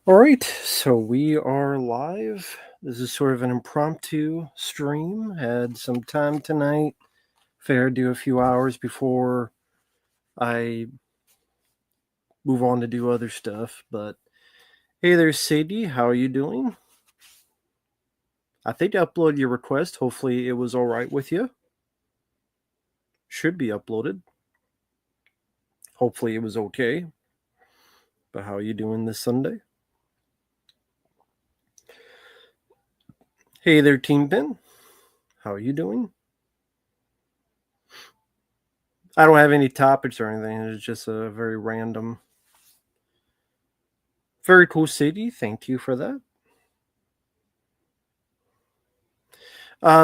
All right, so we are live. This is sort of an impromptu stream. Had some time tonight. Figured do a few hours before I move on to do other stuff. But hey there, Sadie. How are you doing? I think I uploaded your request. Hopefully, it was all right with you. Should be uploaded. Hopefully, it was okay. But how are you doing this Sunday? Hey there, Team Pin. How are you doing? I don't have any topics or anything. It's just a very random. Very cool, Sadie. Thank you for that.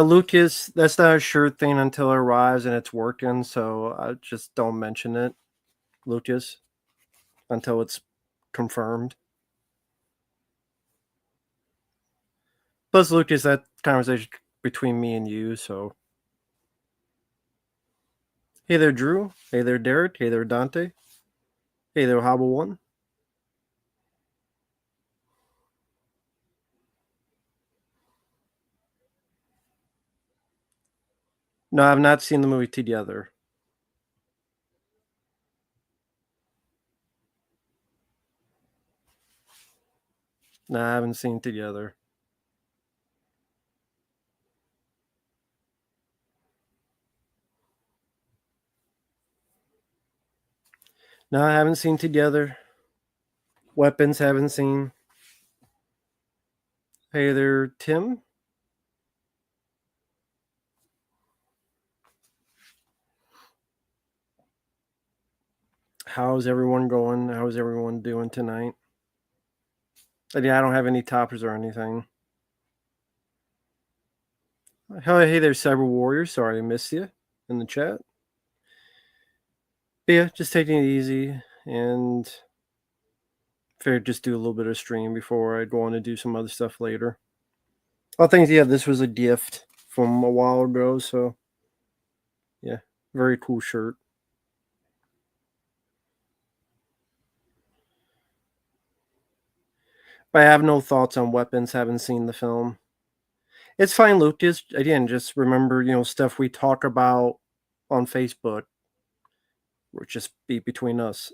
Lucas, that's not a sure thing until it arrives and it's working, so I just don't mention it, Lucas, until it's confirmed. Plus, Lucas, that conversation between me and you, so. Hey there, Drew. Hey there, Derek. Hey there, Dante. Hey there, Hobble One. No, I've not seen the movie together. No, I haven't seen together. No, I haven't seen together. Weapons haven't seen. Hey there, Tim. How's everyone going? How's everyone doing tonight? Yeah, I don't have any toppers or anything. Hey there, Cyber Warrior. Sorry I missed you in the chat. But yeah, just taking it easy and figured just do a little bit of stream before I go on to do some other stuff later. I think this was a gift from a while ago, so yeah, very cool shirt. But I have no thoughts on weapons. Haven't seen the film. It's fine, Lucas. Again, just remember, stuff we talk about on Facebook, will just be between us.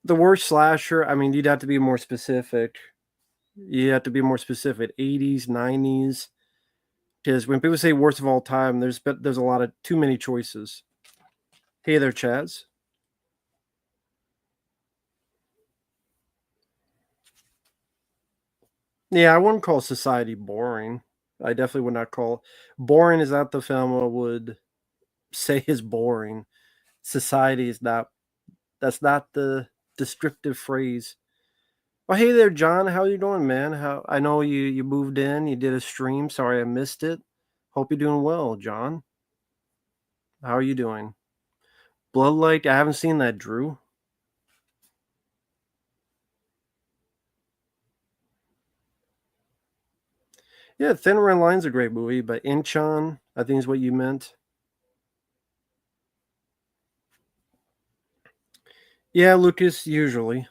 The worst slasher. I mean, you'd have to be more specific. You have to be more specific. 80s, 90s. Because when people say worst of all time, there's a lot of too many choices. Hey there, Chaz. Yeah, I wouldn't call Society boring. I definitely would not call boring is not the film I would say is boring. Society is not. That's not the descriptive phrase. Well, hey there, John. How you doing, man? How I know you moved in. You did a stream. Sorry I missed it. Hope you're doing well, John. How are you doing? Bloodlight. I haven't seen that, Drew. Yeah, Thin Red Line's a great movie, but Inchon, I think is what you meant. Yeah, Lucas, usually.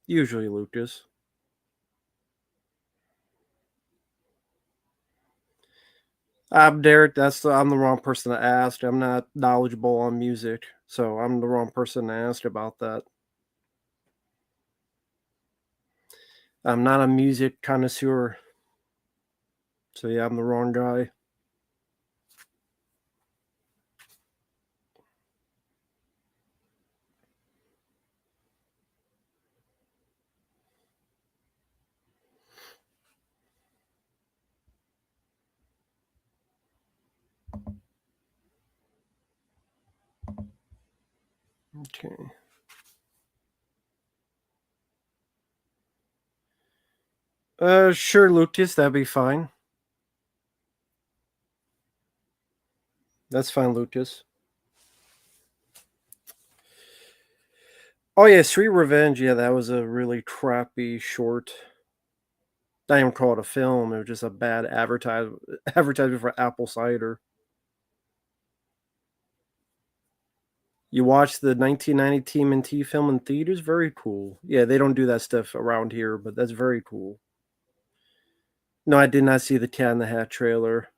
Usually, Lucas. I'm Derek. I'm the wrong person to ask. I'm not knowledgeable on music, so I'm the wrong person to ask about that. I'm not a music connoisseur, so yeah, I'm the wrong guy. Okay. Sure, Lucas, that'd be fine. That's fine, Lucas. Oh yeah, Street Revenge. Yeah, that was a really crappy short. Not even call it a film. It was just a bad advertisement for apple cider. You watch the 1990 TMNT film in theaters? Very cool. Yeah, they don't do that stuff around here, but that's very cool. No, I did not see the Cat in the Hat trailer.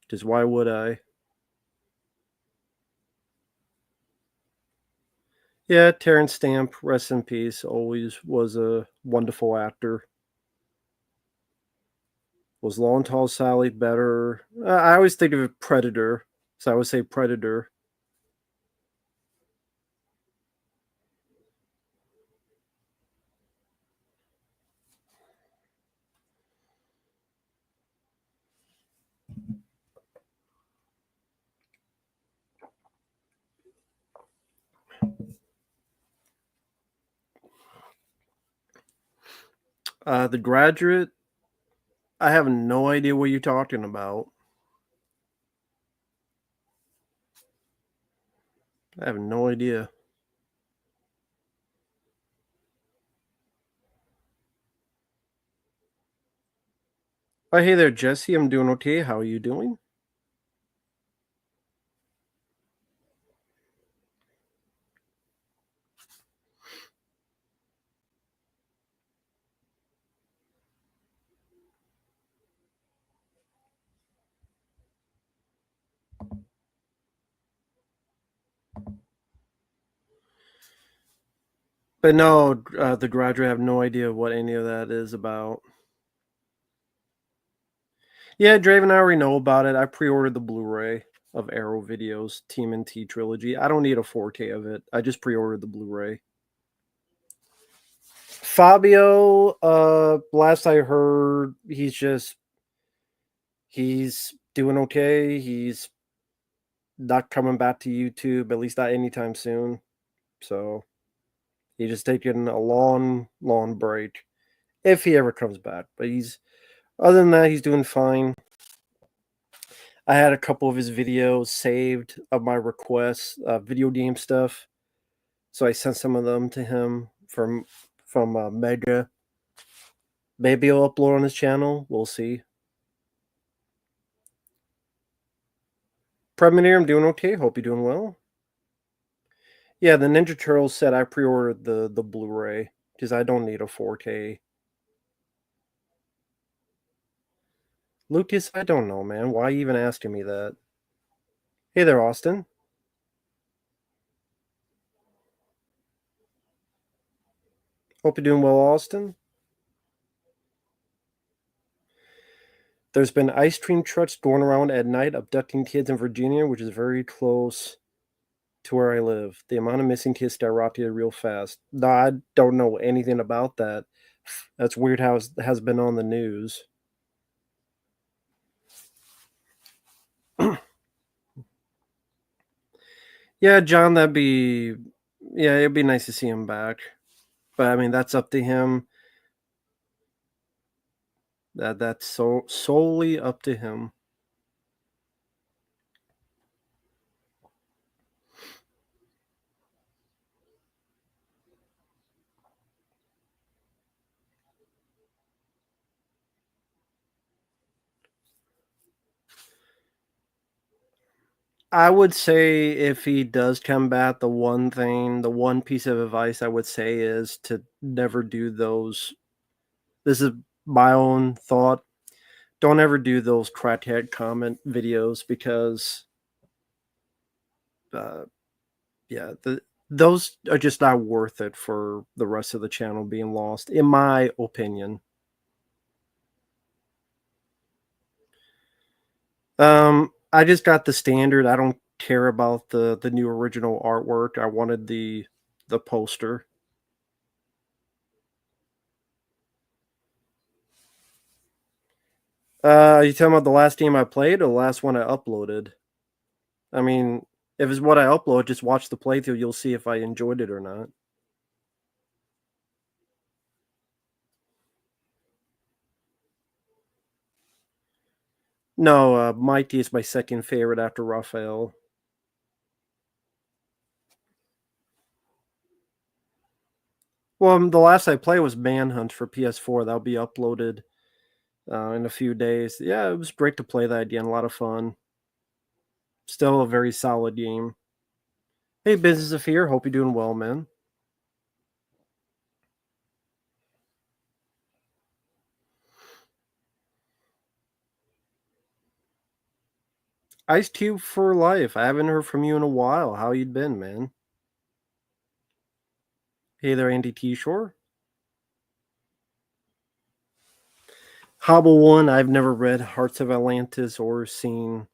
Just why would I? Yeah, Terrence Stamp, rest in peace, always was a wonderful actor. Was Long Tall Sally better? I always think of it Predator, so I would say Predator. The Graduate, I have no idea what you're talking about. I have no idea. Oh, hey there, Jesse. I'm doing okay. How are you doing? But no, The Graduate, I have no idea what any of that is about. Yeah, Draven, I already know about it. I pre-ordered the Blu-ray of Arrow Videos TMNT trilogy. I don't need a 4K of it. I just pre-ordered the Blu-ray. Fabio, last I heard, he's doing okay. He's not coming back to YouTube, at least not anytime soon. So he's just taking a long, long break if he ever comes back. But he's other than that, he's doing fine. I had a couple of his videos saved of my requests, video game stuff. So I sent some of them to him from Mega. Maybe he'll upload on his channel. We'll see. Premiere, I'm doing okay. Hope you're doing well. Yeah, the Ninja Turtles said I pre-ordered the Blu-ray because I don't need a 4K. Lucas, I don't know, man. Why are you even asking me that? Hey there, Austin. Hope you're doing well, Austin. There's been ice cream trucks going around at night abducting kids in Virginia, which is very close to where I live. The amount of missing kids skyrocketed real fast. No, I don't know anything about that. That's weird how it has been on the news. Yeah, John, yeah, it'd be nice to see him back. But I mean, that's up to him. That's solely up to him. I would say if he does come back, the one piece of advice I would say is to never do those. This is my own thought. Don't ever do those crackhead comment videos because, uh, yeah, those are just not worth it for the rest of the channel being lost, in my opinion. I just got the standard. I don't care about the new original artwork. I wanted the poster. Are you talking about the last game I played or the last one I uploaded? I mean, if it's what I upload, just watch the playthrough. You'll see if I enjoyed it or not. No, Mighty is my second favorite after Raphael. Well, the last I played was Manhunt for PS4. That'll be uploaded in a few days. Yeah, it was great to play that again. A lot of fun. Still a very solid game. Hey, Business of Fear. Hope you're doing well, man. Ice Cube for life. I haven't heard from you in a while. How you been, man? Hey there, Andy T. Shore. Hobble One. I've never read Hearts of Atlantis or seen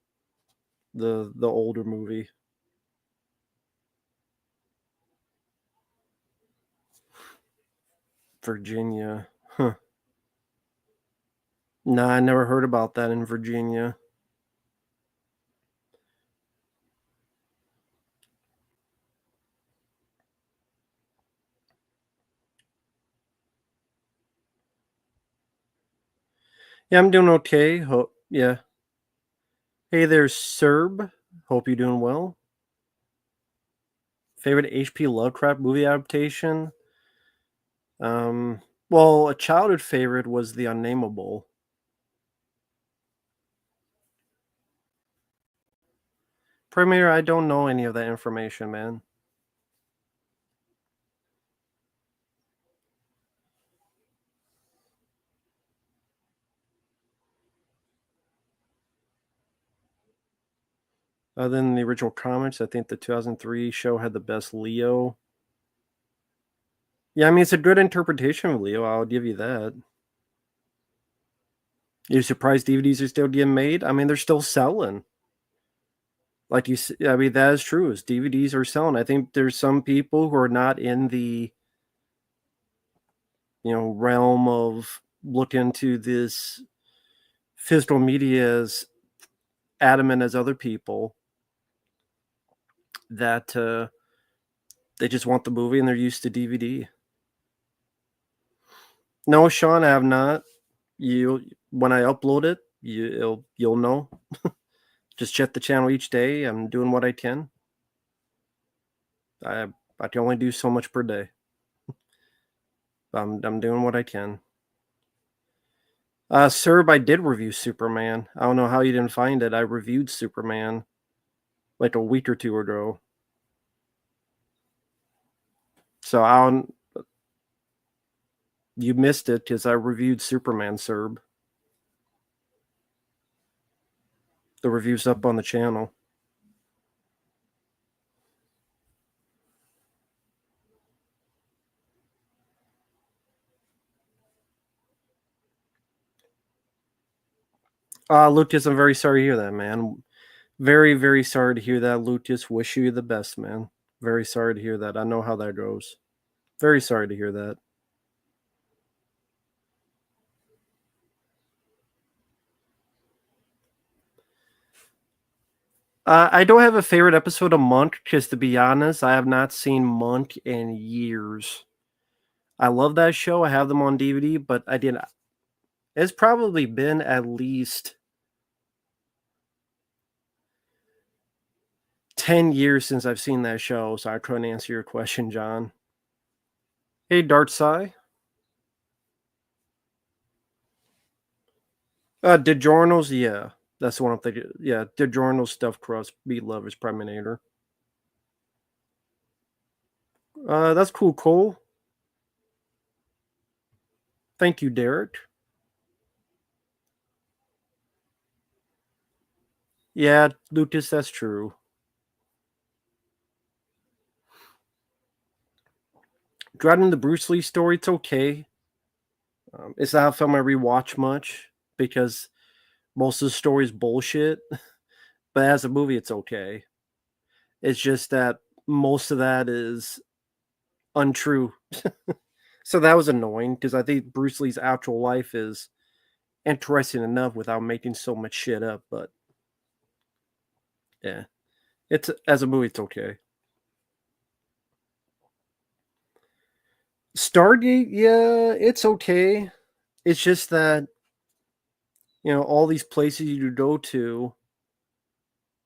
the older movie. Virginia. Huh. Nah, I never heard about that in Virginia. Yeah, I'm doing okay. Yeah. Hey there, Serb. Hope you're doing well. Favorite H.P. Lovecraft movie adaptation? Um, well, a childhood favorite was The Unnameable. Premiere, I don't know any of that information, man. Other than the original comics, I think the 2003 show had the best Leo. Yeah, I mean, it's a good interpretation of Leo. I'll give you that. You surprised DVDs are still getting made? I mean, they're still selling. Like I mean, that is true. Is DVDs are selling. I think there's some people who are not in the realm of look into this physical media as adamant as other people that they just want the movie and they're used to DVD. No, Sean, I have not. You when I upload it, you'll know. Just check the channel each day. I'm doing what I can. I I can only do so much per day. I'm doing what I can. Serb, I did review Superman. I don't know how you didn't find it. I reviewed Superman like a week or two ago. So I don't. You missed it because I reviewed Superman, Serb. The review's up on the channel. Lucas, I'm very sorry to hear that, man. Very, very sorry to hear that, Lucas. Wish you the best, man. Very sorry to hear that. I know how that goes. Very sorry to hear that. I don't have a favorite episode of Monk because, to be honest, I have not seen Monk in years. I love that show. I have them on DVD, but I didn't. It's probably been at least 10 years since I've seen that show, so I couldn't answer your question, John. Hey, Dark Side. DiGiorno's, yeah. That's the one I'm thinking. Yeah, DiGiorno's stuffed crust meat lovers Preminator. That's cool, Cole. Thank you, Derek. Yeah, Lucas, that's true. Driving the Bruce Lee story, it's okay. It's not a film I rewatch much because most of the story is bullshit. But as a movie, it's okay. It's just that most of that is untrue. So that was annoying because I think Bruce Lee's actual life is interesting enough without making so much shit up. But yeah, it's as a movie, it's okay. Stargate, yeah, it's okay. It's just that all these places you go to,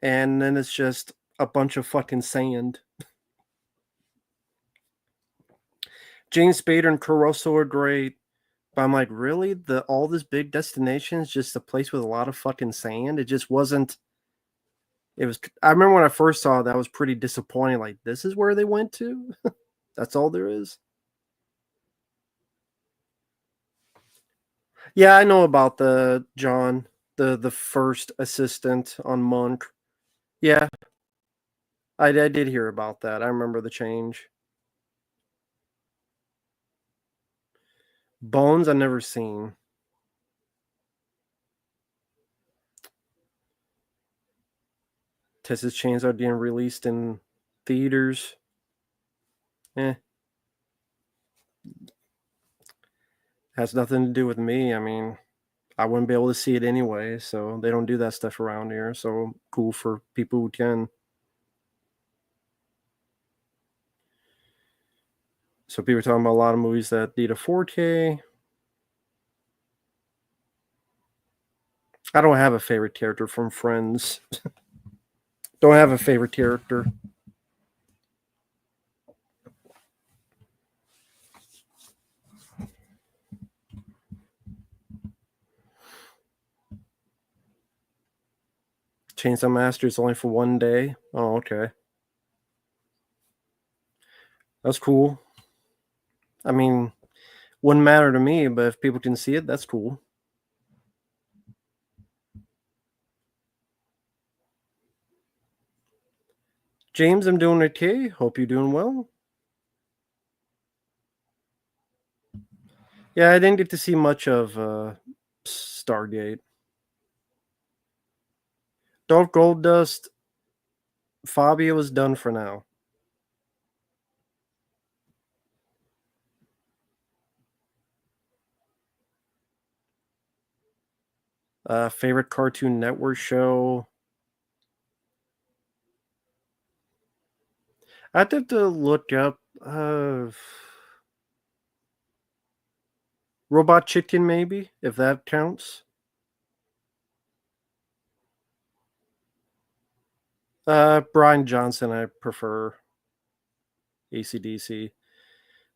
and then it's just a bunch of fucking sand. James Spader and Caruso are great, but I'm like, really? The all this big destination is just a place with a lot of fucking sand? It just wasn't. It was. I remember when I first saw it, that was pretty disappointing. Like, this is where they went to. That's all there is. Yeah, I know about the John, the first assistant on Monk. Yeah, I did hear about that. I remember the change. Bones, I never seen. Texas Chainsaw being released in theaters. Eh, has nothing to do with me. I mean, I wouldn't be able to see it anyway, so they don't do that stuff around here. So cool for people who can. So people are talking about a lot of movies that need a 4K. I don't have a favorite character from Friends. Don't have a favorite character. Chainsaw Master is only for one day. Oh, okay. That's cool. I mean, wouldn't matter to me, but if people can see it, that's cool. James, I'm doing okay. Hope you're doing well. Yeah, I didn't get to see much of Stargate. Dark Gold Dust, Fabio is done for now. Favorite Cartoon Network show? I have to look up Robot Chicken, maybe, if that counts. Brian Johnson, I prefer. AC/DC.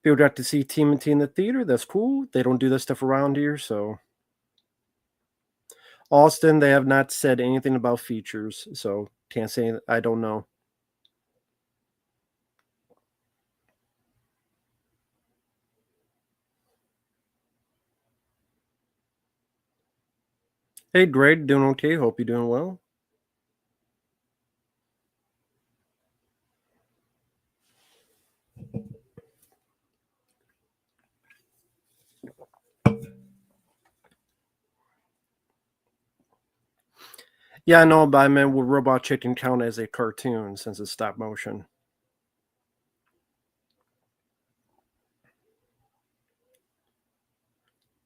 People got to see TMNT in the theater. That's cool. They don't do that stuff around here, so. Austin, they have not said anything about features, so can't say. I don't know. Hey, Greg, doing okay? Hope you're doing well. Yeah, I know, but I meant will Robot Chicken count as a cartoon since it's stop motion?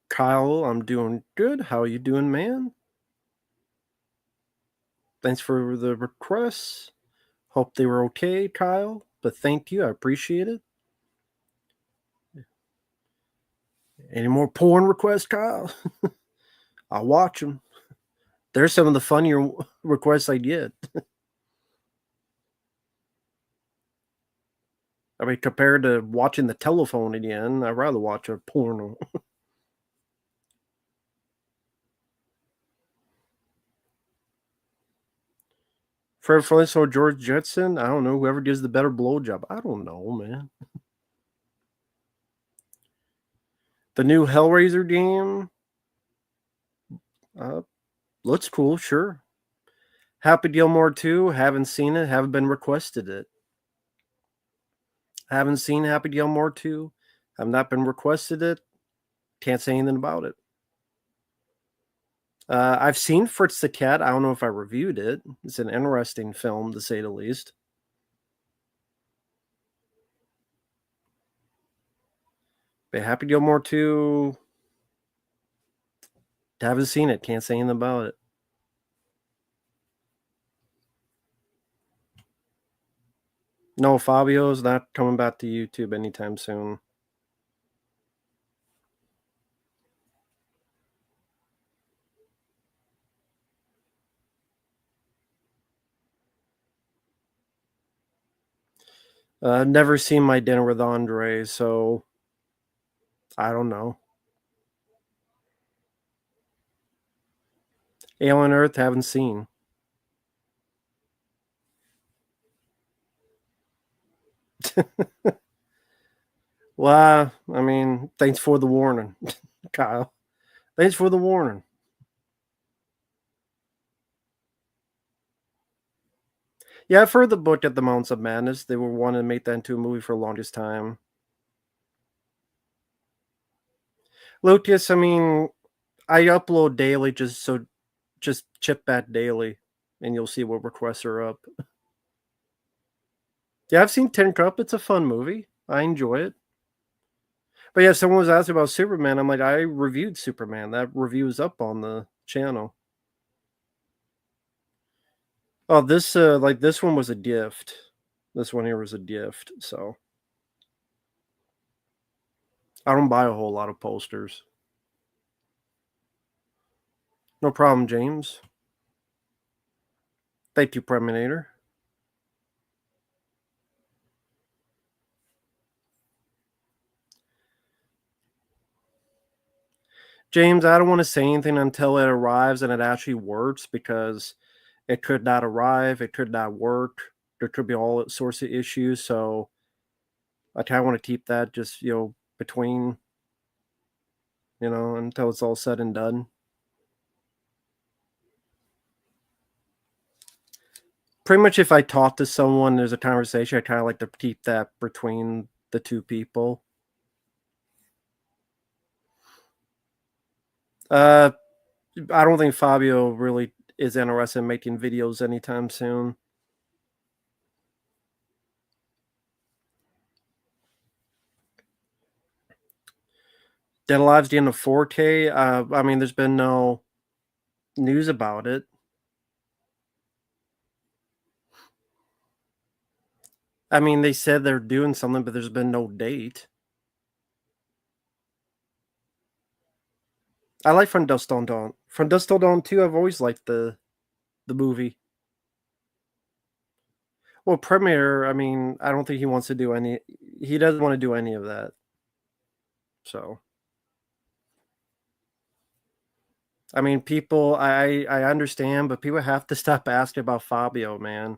Kyle, I'm doing good. How you doing, man? Thanks for the requests. Hope they were okay, Kyle. But thank you. I appreciate it. Any more porn requests, Kyle? I'll watch them. There's some of the funnier requests I get. I mean, compared to watching the telephone again, I'd rather watch a porno. Fred Flintstone or George Jetson, I don't know. Whoever gives the better blowjob. I don't know, man. The new Hellraiser game uh, looks cool, sure. Happy Gilmore 2, haven't seen it, haven't been requested it. Haven't seen Happy Gilmore 2, have not been requested it, can't say anything about it. I've seen Fritz the Cat. I don't know if I reviewed it. It's an interesting film, to say the least. But Happy Gilmore 2, haven't seen it. Can't say anything about it. No, Fabio's not coming back to YouTube anytime soon. Never seen My Dinner with Andre, so I don't know. Alien Earth, haven't seen. Well, I mean, thanks for the warning, Kyle. Thanks for the warning. Yeah, I've heard the book at the Mountains of Madness. They were wanting to make that into a movie for the longest time. Lucas, I mean, I upload daily just chip back daily, and you'll see what requests are up. Yeah, I've seen Tin Cup. It's a fun movie. I enjoy it. But yeah, someone was asking about Superman. I'm like, I reviewed Superman. That review is up on the channel. Oh, this one was a gift. This one here was a gift. So I don't buy a whole lot of posters. No problem, James. Thank you, Preminator. James, I don't want to say anything until it arrives and it actually works because it could not arrive, it could not work. There could be all sorts of issues. So I kind of want to keep that just, between, until it's all said and done. Pretty much if I talk to someone, there's a conversation, I kind of like to keep that between the two people. I don't think Fabio really is interested in making videos anytime soon. Dead Alive's getting a 4K. I mean, there's been no news about it. I mean, they said they're doing something, but there's been no date. I like From Dusk Till Dawn. From Dusk Till Dawn 2, I've always liked the movie. Well, Premiere, I mean, I don't think he wants to do any. He doesn't want to do any of that. So, I mean, people, I understand, but people have to stop asking about Fabio, man.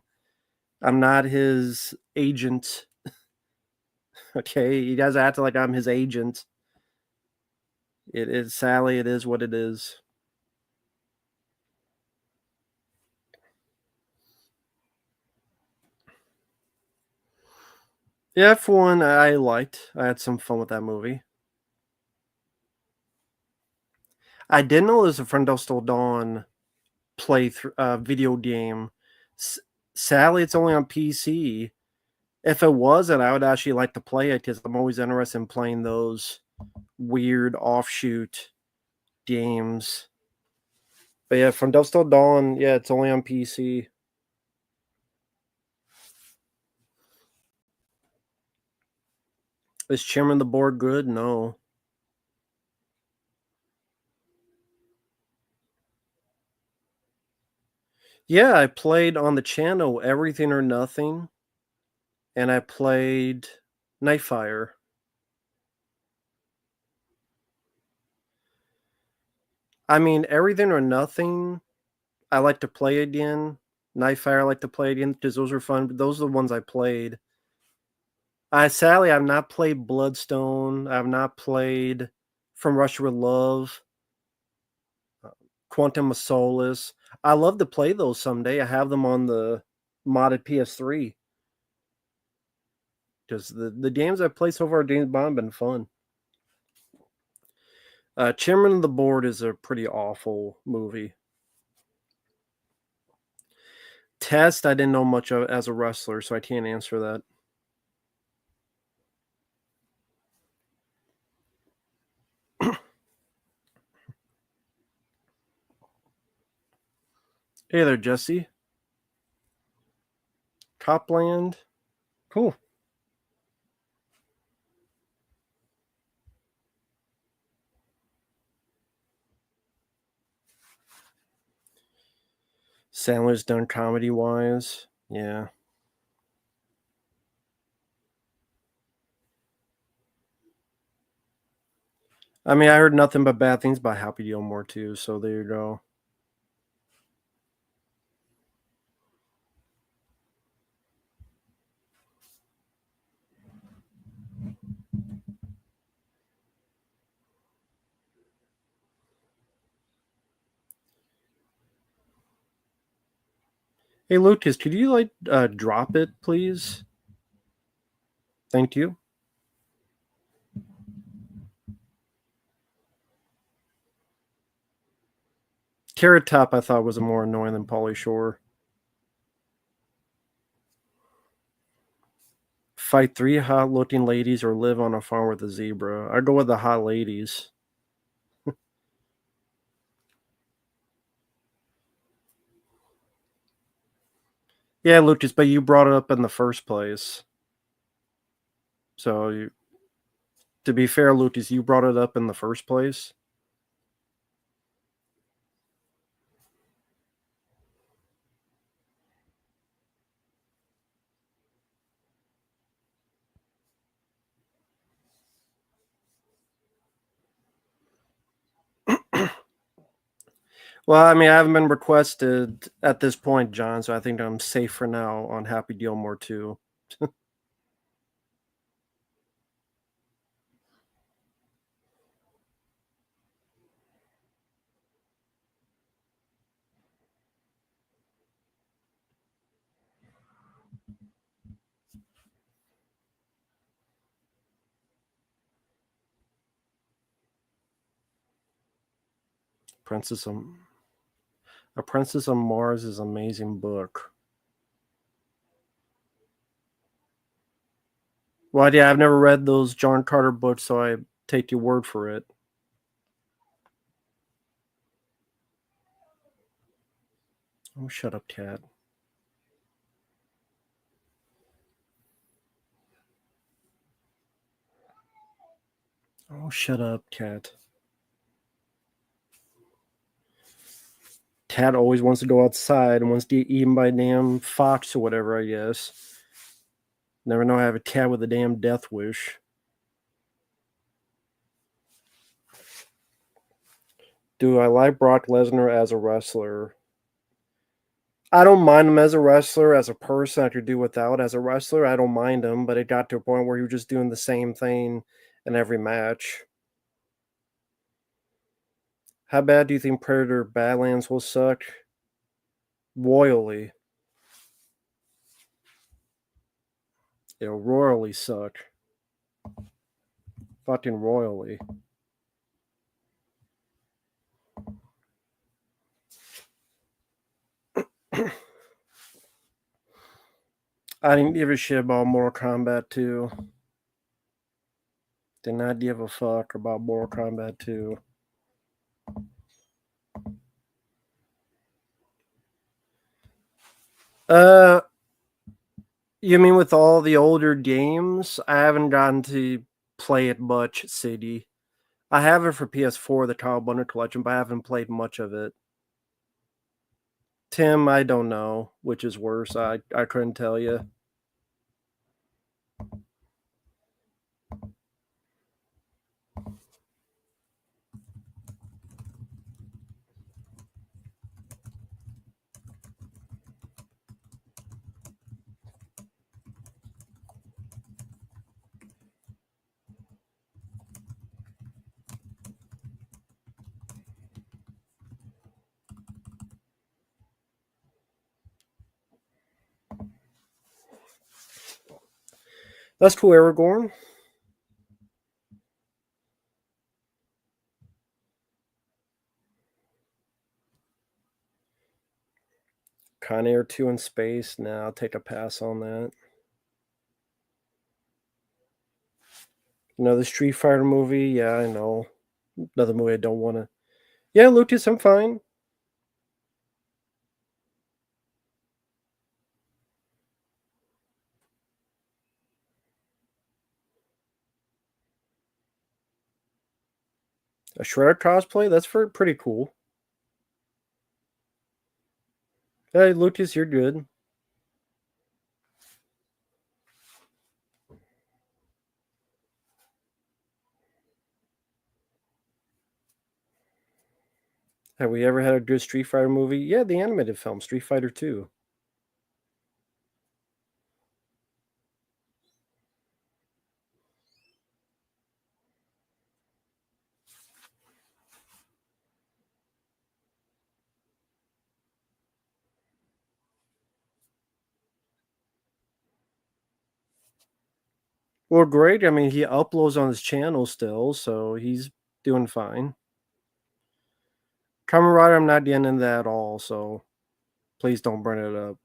I'm not his agent. Okay, you guys act like I'm his agent. It is sadly, it is what it is. Yeah, for one, I liked. I had some fun with that movie. I didn't know there's a From Dusk Till Dawn video game. S- Sadly, it's only on PC. If it wasn't, I would actually like to play it because I'm always interested in playing those weird offshoot games. But yeah, From Dusk Till Dawn, yeah, it's only on PC. Is Chairman the Board good? No. Yeah, I played on the channel Everything or Nothing, and I played Nightfire. I mean, Everything or Nothing, I like to play again. Nightfire, I like to play again because those are fun. But those are the ones I played. Sadly, I've not played Bloodstone. I've not played From Russia with Love, Quantum of Solace. I love to play those someday. I have them on the modded PS3 because the games I've played so far, James Bond, have been fun. Chairman of the Board is a pretty awful movie. Test, I didn't know much of as a wrestler, so I can't answer that. Hey there, Jesse. Copland. Cool. Sandler's done comedy wise. Yeah. I mean, I heard nothing but bad things about Happy Gilmore too, so there you go. Hey Lucas, could you like drop it, please? Thank you. Carrot Top I thought was more annoying than Pauly Shore. Fight three hot looking ladies or live on a farm with a zebra. I go with the hot ladies. Yeah, Lucas, but you brought it up in the first place. So, to be fair, Lucas, you brought it up in the first place. Well, I mean, I haven't been requested at this point, John, so I think I'm safe for now on Happy Gilmore 2. Princess of A Princess of Mars is an amazing book. Well, yeah, I've never read those John Carter books, so I take your word for it. Oh, shut up, cat. Oh, shut up, cat. Cat always wants to go outside and wants to get eaten by a damn fox or whatever, I guess. Never know I have a cat with a damn death wish. Do I like Brock Lesnar as a wrestler? I don't mind him as a wrestler. As a person, I could do without. As a wrestler, I don't mind him, but it got to a point where he was just doing the same thing in every match. How bad do you think Predator Badlands will suck? Royally. It'll royally suck. Fucking royally. I didn't give a shit about Mortal Kombat 2. Did not give a fuck about Mortal Kombat 2. Uh, you mean with all the older games? I haven't gotten to play it much, City. I have it for PS4, the Kyle Bunner collection, but I haven't played much of it. Tim, I don't know which is worse. I couldn't tell you. That's cool, Aragorn. Con Air 2 in space. Nah, I'll take a pass on that. Another Street Fighter movie. Yeah, I know. Another movie I don't want to. Yeah, Lucas, I'm fine. A Shredder cosplay? That's pretty cool. Hey, Lucas, you're good. Have we ever had a good Street Fighter movie? Yeah, the animated film, Street Fighter 2. Well, great. I mean, he uploads on his channel still, so he's doing fine. Kamen Rider, I'm not getting into that at all, so please don't bring it up.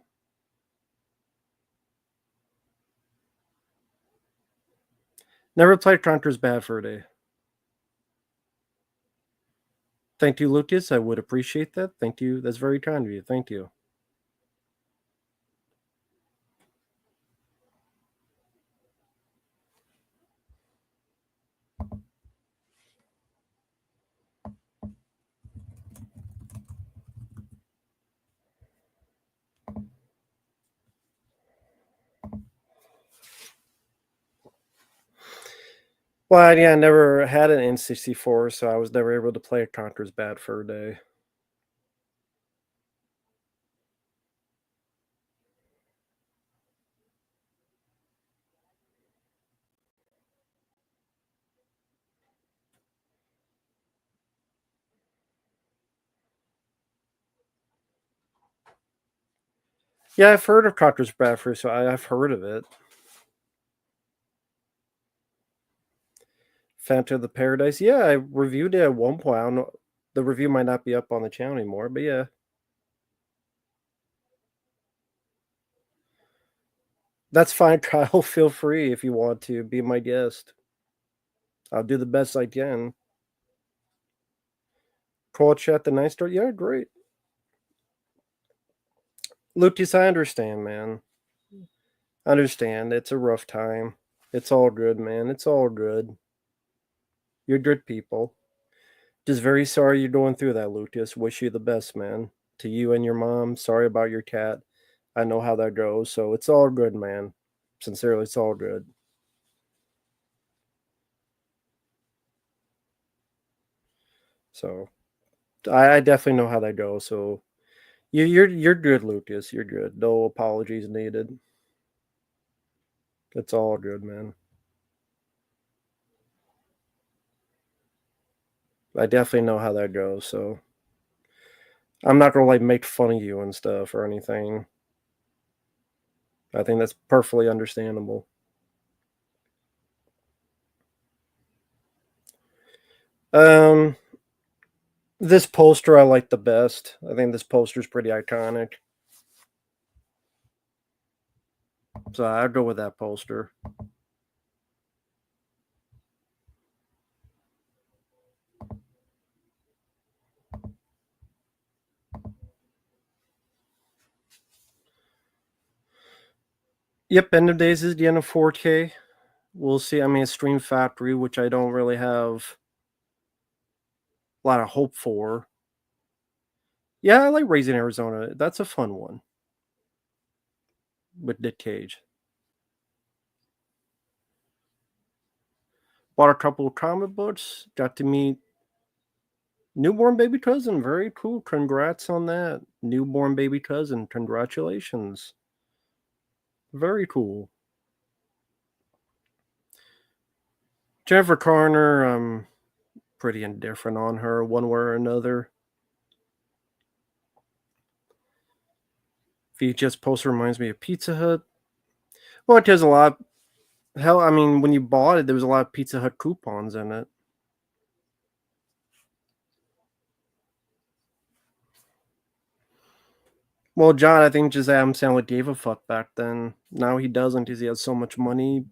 Never played Conker's Bad Fur Day. Thank you, Lucas. I would appreciate that. Thank you. That's very kind of you. Thank you. Well, yeah, I never had an N64, so I was never able to play Conker's Bad Fur Day. Yeah, I've heard of Conker's Bad Fur, so I've heard of it. Phantom of the Paradise. Yeah, I reviewed it at one point. I don't know. The review might not be up on the channel anymore, but yeah. That's fine, Kyle. Feel free if you want to be my guest. I'll do the best I can. Call chat the night store. Yeah, great. Lucas, I understand, man. I understand. It's a rough time. It's all good, man. It's all good. You're good people. Just very sorry you're going through that, Lucas. Wish you the best, man. To you and your mom. Sorry about your cat. I know how that goes. So it's all good, man. Sincerely, it's all good. So I definitely know how that goes. So you're good, Lucas. You're good. No apologies needed. It's all good, man. I definitely know how that goes. So I'm not gonna like make fun of you and stuff or anything. I think that's perfectly understandable. Um, this poster I like the best. I think this poster's pretty iconic. So I'd go with that poster. Yep, End of Days is the end of 4K. We'll see. I mean, Stream Factory, which I don't really have a lot of hope for. Yeah, I like Raising Arizona. That's a fun one with Nick Cage. Bought a couple of comic books. Got to meet newborn baby cousin. Very cool. Congrats on that. Newborn baby cousin. Congratulations. Very cool. Jennifer Garner, I'm pretty indifferent on her one way or another. VHS poster reminds me of Pizza Hut. Well, it has a lot. Hell, I mean, when you bought it, there was a lot of Pizza Hut coupons in it. Well, John, I think just Adam Sandler gave a fuck back then. Now he doesn't because he has so much money.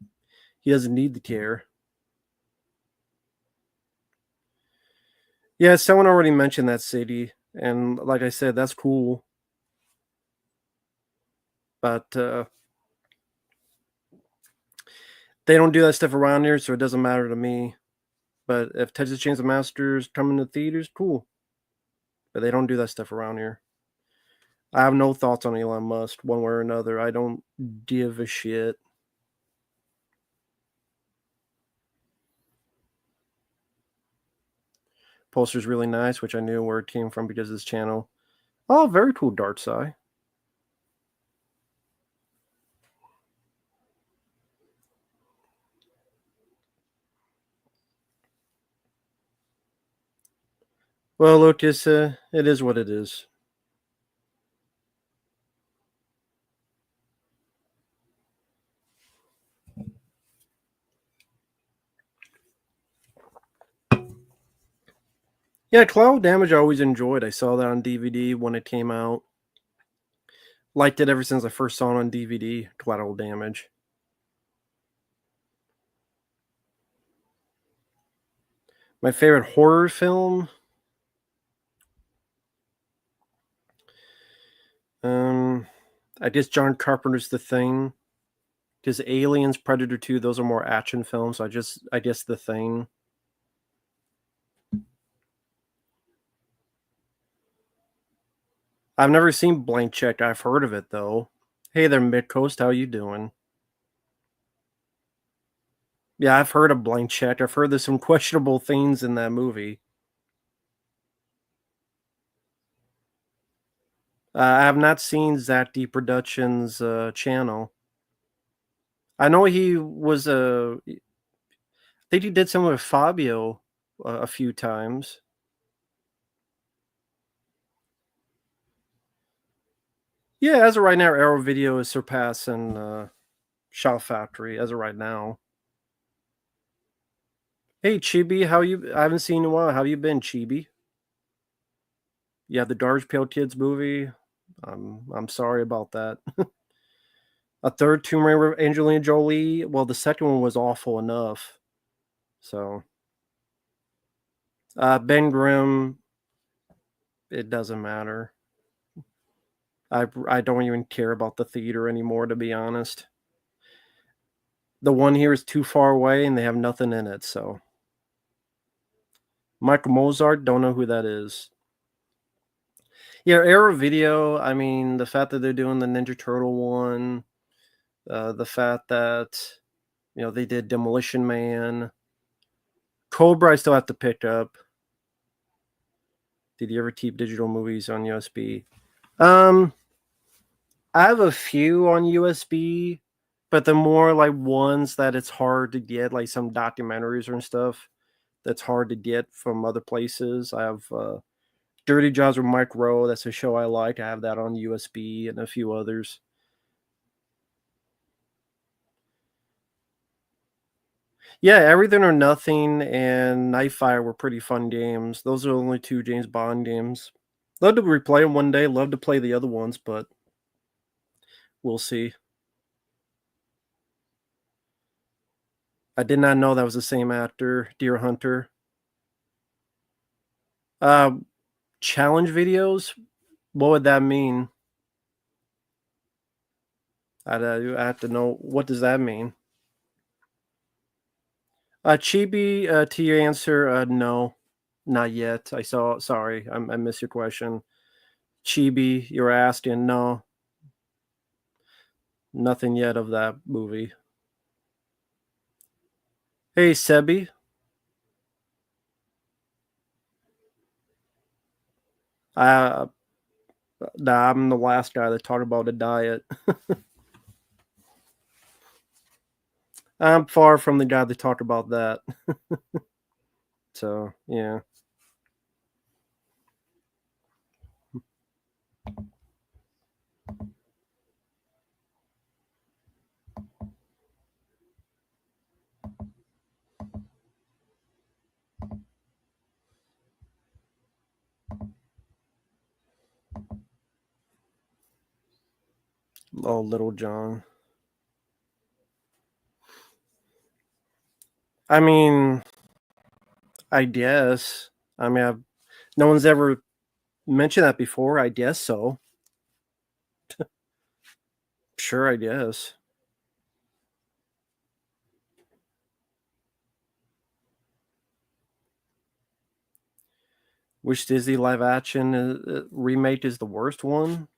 He doesn't need to care. Yeah, someone already mentioned that city, and like I said, that's cool. But they don't do that stuff around here, so it doesn't matter to me. But if Texas Chainsaw Massacre's coming to theaters, cool. But they don't do that stuff around here. I have no thoughts on Elon Musk one way or another. I don't give a shit. Poster's really nice, which I knew where it came from because of this channel. Oh, very cool, Dark Side. Well, Lucas, it is what it is. Yeah, Collateral Damage I always enjoyed. I saw that on DVD when it came out. Liked it ever since I first saw it on DVD, Collateral Damage. My favorite horror film? Um, I guess John Carpenter's The Thing. Because Aliens, Predator 2, those are more action films. So I guess The Thing. I've never seen Blank Check. I've heard of it though. Hey there, Midcoast. How you doing? Yeah, I've heard of Blank Check. I've heard there's some questionable things in that movie. I have not seen Zach D Productions channel. I know he was I think he did some with Fabio a few times. Yeah, as of right now, Arrow Video is surpassing Shout Factory as of right now. Hey Chibi, how you? I haven't seen you in a while. How you been, Chibi? Yeah, the Garbage Pail Kids movie. I'm sorry about that. A third Tomb Raider with Angelina Jolie. Well, the second one was awful enough. So, Ben Grimm. It doesn't matter. I don't even care about the theater anymore, to be honest. The one here is too far away, and they have nothing in it. So, Michael Mozart. Don't know who that is. Yeah, Arrow Video. I mean, the fact that they're doing the Ninja Turtle one, the fact that they did Demolition Man, Cobra. I still have to pick up. Did you ever keep digital movies on USB? Um, I have a few on USB, but the more like ones that it's hard to get, like some documentaries and stuff that's hard to get from other places. I have Dirty Jobs with Mike Rowe. That's a show I like. I have that on USB and a few others. Yeah, Everything or Nothing and Nightfire were pretty fun games. Those are the only two James Bond games. Love to replay them one day. Love to play the other ones, but we'll see. I did not know that was the same actor, Deer Hunter. Uh, Challenge videos? What would that mean? I have to know. What does that mean? Chibi, to your answer, no, not yet. Sorry, I missed your question. Chibi, you're asking, no, nothing yet of that movie. Hey, Sebi. Uh, nah, I'm the last guy to talk about a diet. I'm far from the guy to talk about that. So, yeah. Oh, Little John. I mean, I guess. I mean, no one's ever mentioned that before. I guess so. Sure, I guess. Which Disney live action remake is the worst one?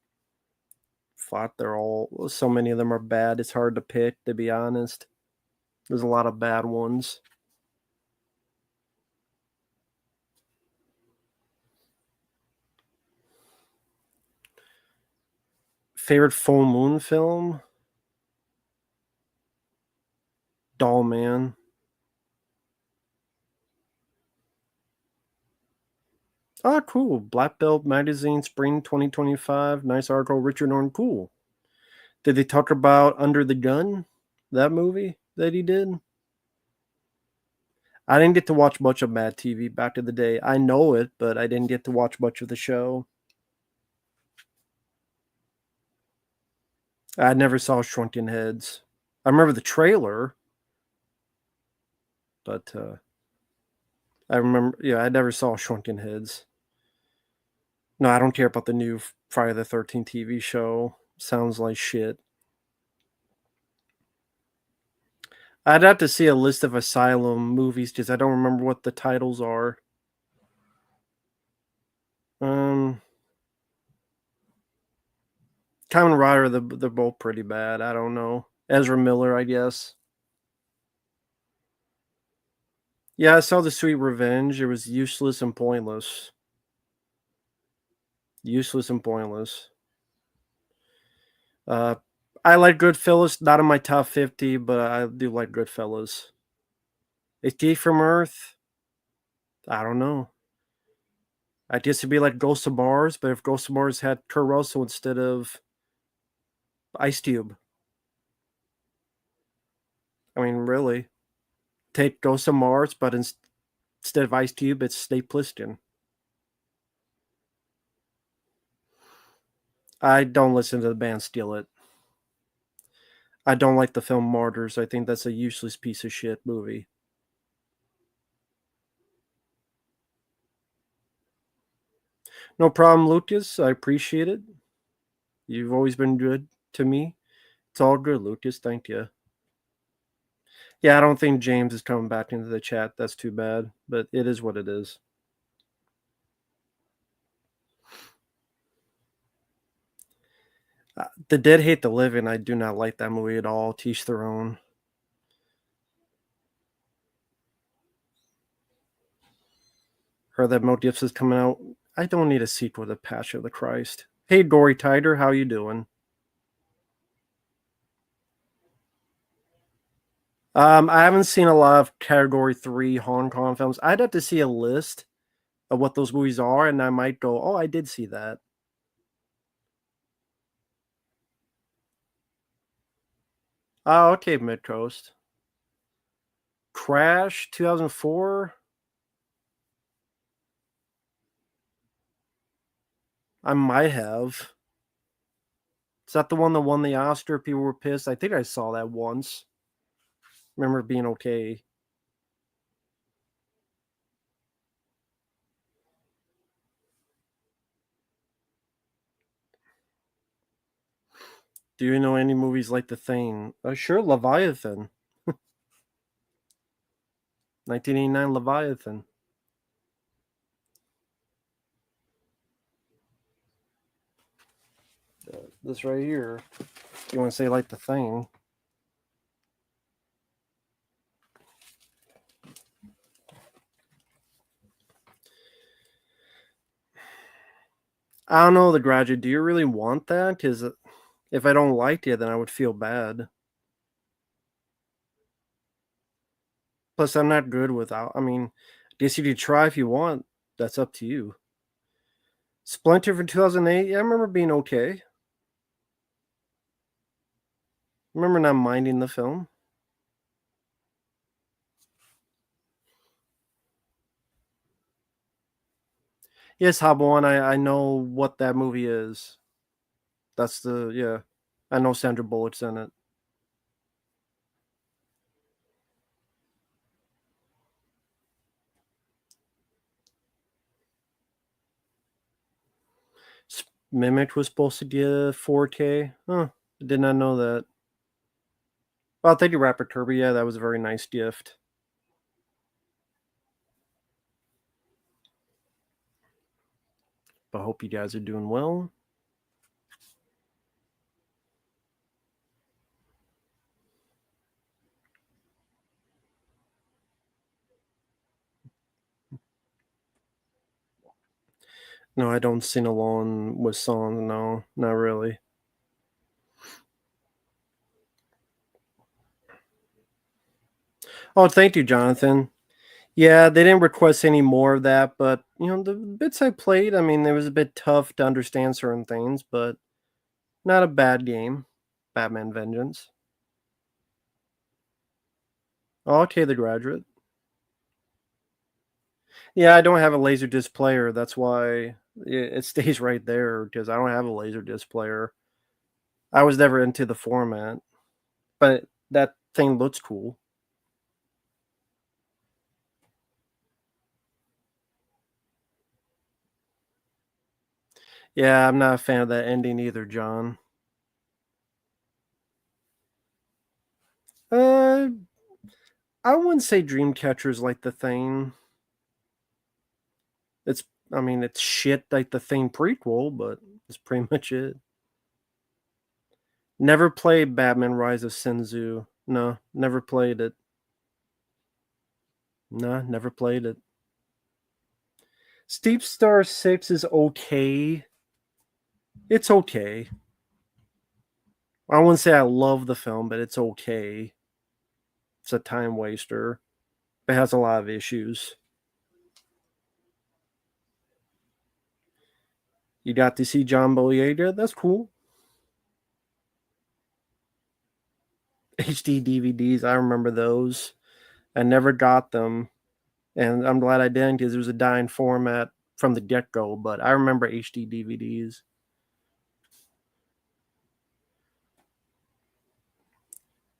Thought they're all, so many of them are bad. It's hard to pick, to be honest. There's a lot of bad ones. Favorite full moon film? Doll Man. Ah, cool. Black Belt Magazine, Spring 2025. Nice article. Richard Norton. Cool. Did they talk about Under the Gun? That movie that he did? I didn't get to watch much of Mad TV back in the day. I know it, but I didn't get to watch much of the show. I never saw Shrunken Heads. I remember the trailer, but I remember, yeah, I never saw Shrunken Heads. No, I don't care about the new Friday the 13th TV show. Sounds like shit. I'd have to see a list of Asylum movies because I don't remember what the titles are. Um, Kamen Rider, they're both pretty bad. I don't know. Ezra Miller, I guess. Yeah, I saw The Sweet Revenge. It was useless and pointless. Useless and pointless. Uh, I like Goodfellas. Not in my top 50, but I do like Goodfellas. Escape from Earth. I don't know. I guess it'd be like Ghost of Mars, but if Ghost of Mars had Kurt Russell instead of Ice Cube, I mean, really, take Ghost of Mars, but instead of Ice Cube, it's Snake Plissken. I don't listen to the band Steal It. I don't like the film Martyrs. I think that's a useless piece of shit movie. No problem, Lucas. I appreciate it. You've always been good to me. It's all good, Lucas. Thank you. Yeah, I don't think James is coming back into the chat. That's too bad, but it is what it is. The Dead Hate the Living. I do not like that movie at all. Teach their own. Heard that Mel Gibson's coming out. I don't need a sequel to Passion of the Christ. Hey, Gory Tider, how you doing? I haven't seen a lot of Category 3 Hong Kong films. I'd have to see a list of what those movies are, and I might go, oh, I did see that. Oh, okay, Mid Coast. Crash 2004. I might have. Is that the one that won the Oscar? People were pissed. I think I saw that once. Remember it being okay. Do you know any movies like The Thing? Sure, Leviathan. 1989 Leviathan. This right here. You want to say like The Thing? I don't know, The Graduate. Do you really want that? Because if I don't like it, then I would feel bad. Plus, I'm not good without. I mean, I guess you could try if you want. That's up to you. Splinter from 2008. Yeah, I remember being okay. I remember not minding the film. Yes, Habon. I know what that movie is. That's the yeah. I know Sandra Bullock's in it. Mimic was supposed to get 4K. Huh. I did not know that. Well, thank you, Rapper Kirby. Yeah, that was a very nice gift. But I hope you guys are doing well. No, I don't sing along with songs. No, not really. Oh, thank you, Jonathan. Yeah, they didn't request any more of that, but the bits I played, I mean, it was a bit tough to understand certain things, but not a bad game. Batman Vengeance. Oh, okay, The Graduate. Yeah, I don't have a Laserdisc player. That's why it stays right there because I don't have a Laserdisc player. I was never into the format, but that thing looks cool. Yeah, I'm not a fan of that ending either, John. Uh, I wouldn't say Dreamcatcher's like the thing. It's, I mean, it's shit like the thing prequel, but that's pretty much it. Never played Batman Rise of Senzu. No, never played it. No, never played it. Steep Star 6 is okay. It's okay. I wouldn't say I love the film, but it's okay. It's a time waster. It has a lot of issues. You got to see John Boyega. That's cool. HD DVDs. I remember those. I never got them, and I'm glad I didn't because it was a dying format from the get go. But I remember HD DVDs.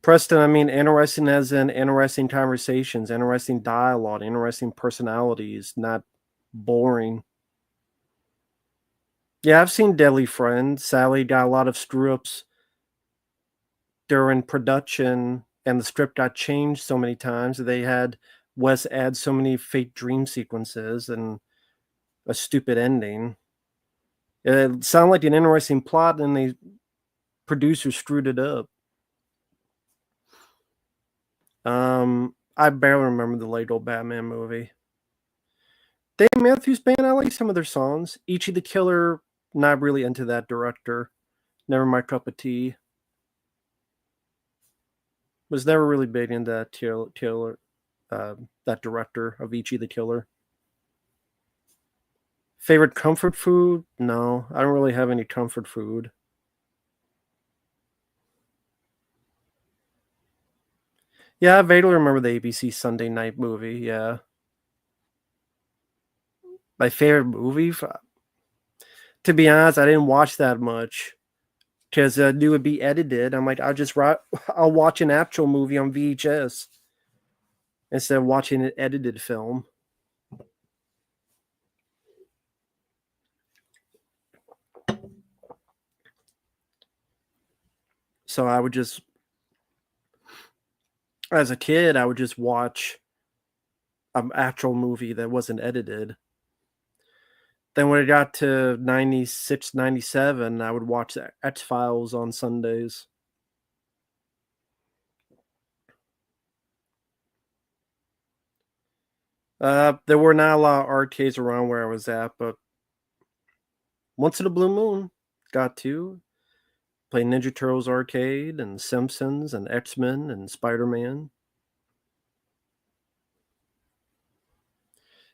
Preston, I mean, interesting as in interesting conversations, interesting dialogue, interesting personalities, not boring. Yeah, I've seen Deadly Friend. Sally got a lot of screw ups during production, and the script got changed so many times. They had Wes add so many fake dream sequences and a stupid ending. It sounded like an interesting plot, and the producers screwed it up. I barely remember the Lego Batman movie. Dave Matthews Band, I like some of their songs. Ichi the Killer, not really into that director. Never my cup of tea. Was never really big into uh, that director of Ichi the Killer. Favorite comfort food? No, I don't really have any comfort food. Yeah, I vaguely remember the ABC Sunday night movie. Yeah. My favorite movie? To be honest, I didn't watch that much because I knew it'd be edited. I'm like, I'll watch an actual movie on VHS instead of watching an edited film. So I would just, as a kid, I would just watch an actual movie that wasn't edited. Then when it got to 96, 97, I would watch X Files on Sundays. There were not a lot of arcades around where I was at, but once in a blue moon, got to play Ninja Turtles arcade and Simpsons and X Men and Spider Man.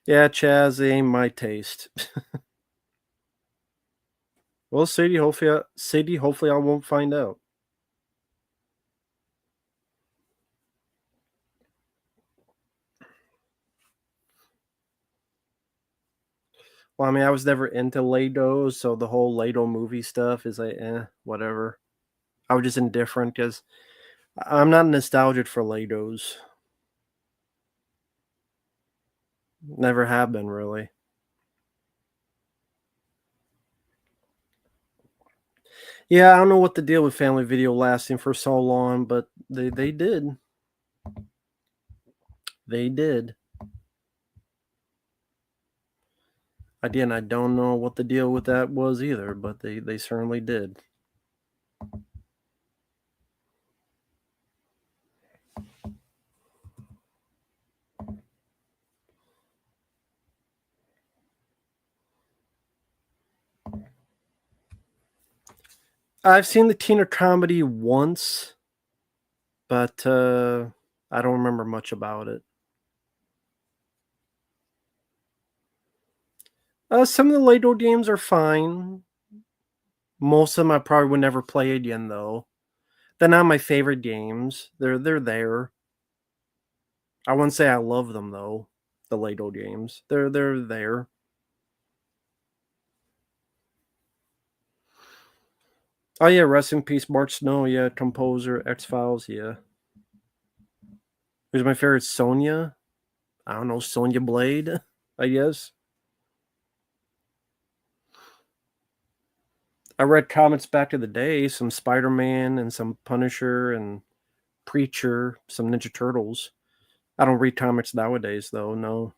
Yeah, Chaz, it ain't my taste. Well, Sadie, hopefully I won't find out. Well, I mean, I was never into Legos, so the whole Lego movie stuff is like, whatever. I was just indifferent because I'm not nostalgic for Legos. Never have been really. Yeah, I don't know what the deal with Family Video lasting for so long, but they did. They did. Again, I don't know what the deal with that was either, but they certainly did. I've seen the Tina comedy once, but I don't remember much about it. Some of the Lego games are fine. Most of them I probably would never play again, though. They're not my favorite games. They're there. I wouldn't say I love them though. the Lego games. They're there. Oh yeah, rest in peace, Mark Snow. Yeah, composer, X-Files. Yeah. Who's my favorite? Sonya. I don't know, Sonya Blade. I guess. I read comics back in the day, some Spider-Man and some Punisher and Preacher, some Ninja Turtles. I don't read comics nowadays though. No.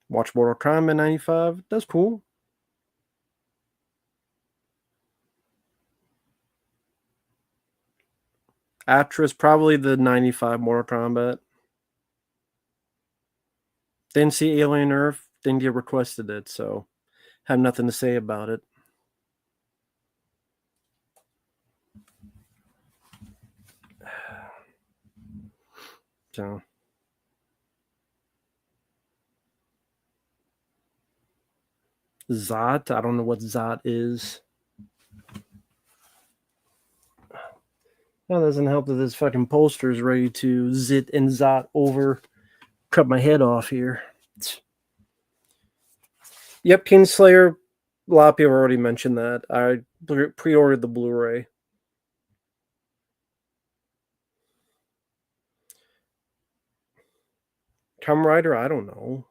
Watch Mortal Kombat 95. That's cool. Actress, probably the 95 Mortal Kombat. Didn't see Alien Earth, didn't get requested it, so have nothing to say about it. So Zot, I don't know what Zot is. That doesn't help that this fucking poster is ready to zit and zot over, cut my head off here. Yep, Kingslayer. A lot of people already mentioned that. I pre-ordered the Blu-ray. Kamen Rider, I don't know.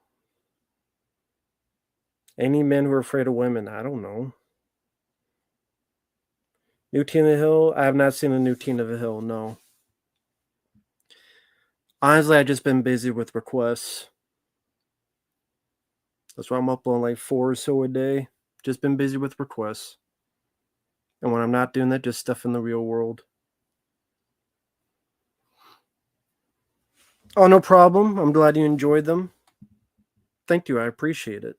Any Men Who Are Afraid of Women, I don't know. New Teen of the Hill, I have not seen the new Teen of the Hill, no. Honestly, I've just been busy with requests. That's why I'm up on like 4 or so a day. Just been busy with requests. And when I'm not doing that, just stuff in the real world. Oh, no problem. I'm glad you enjoyed them. Thank you. I appreciate it.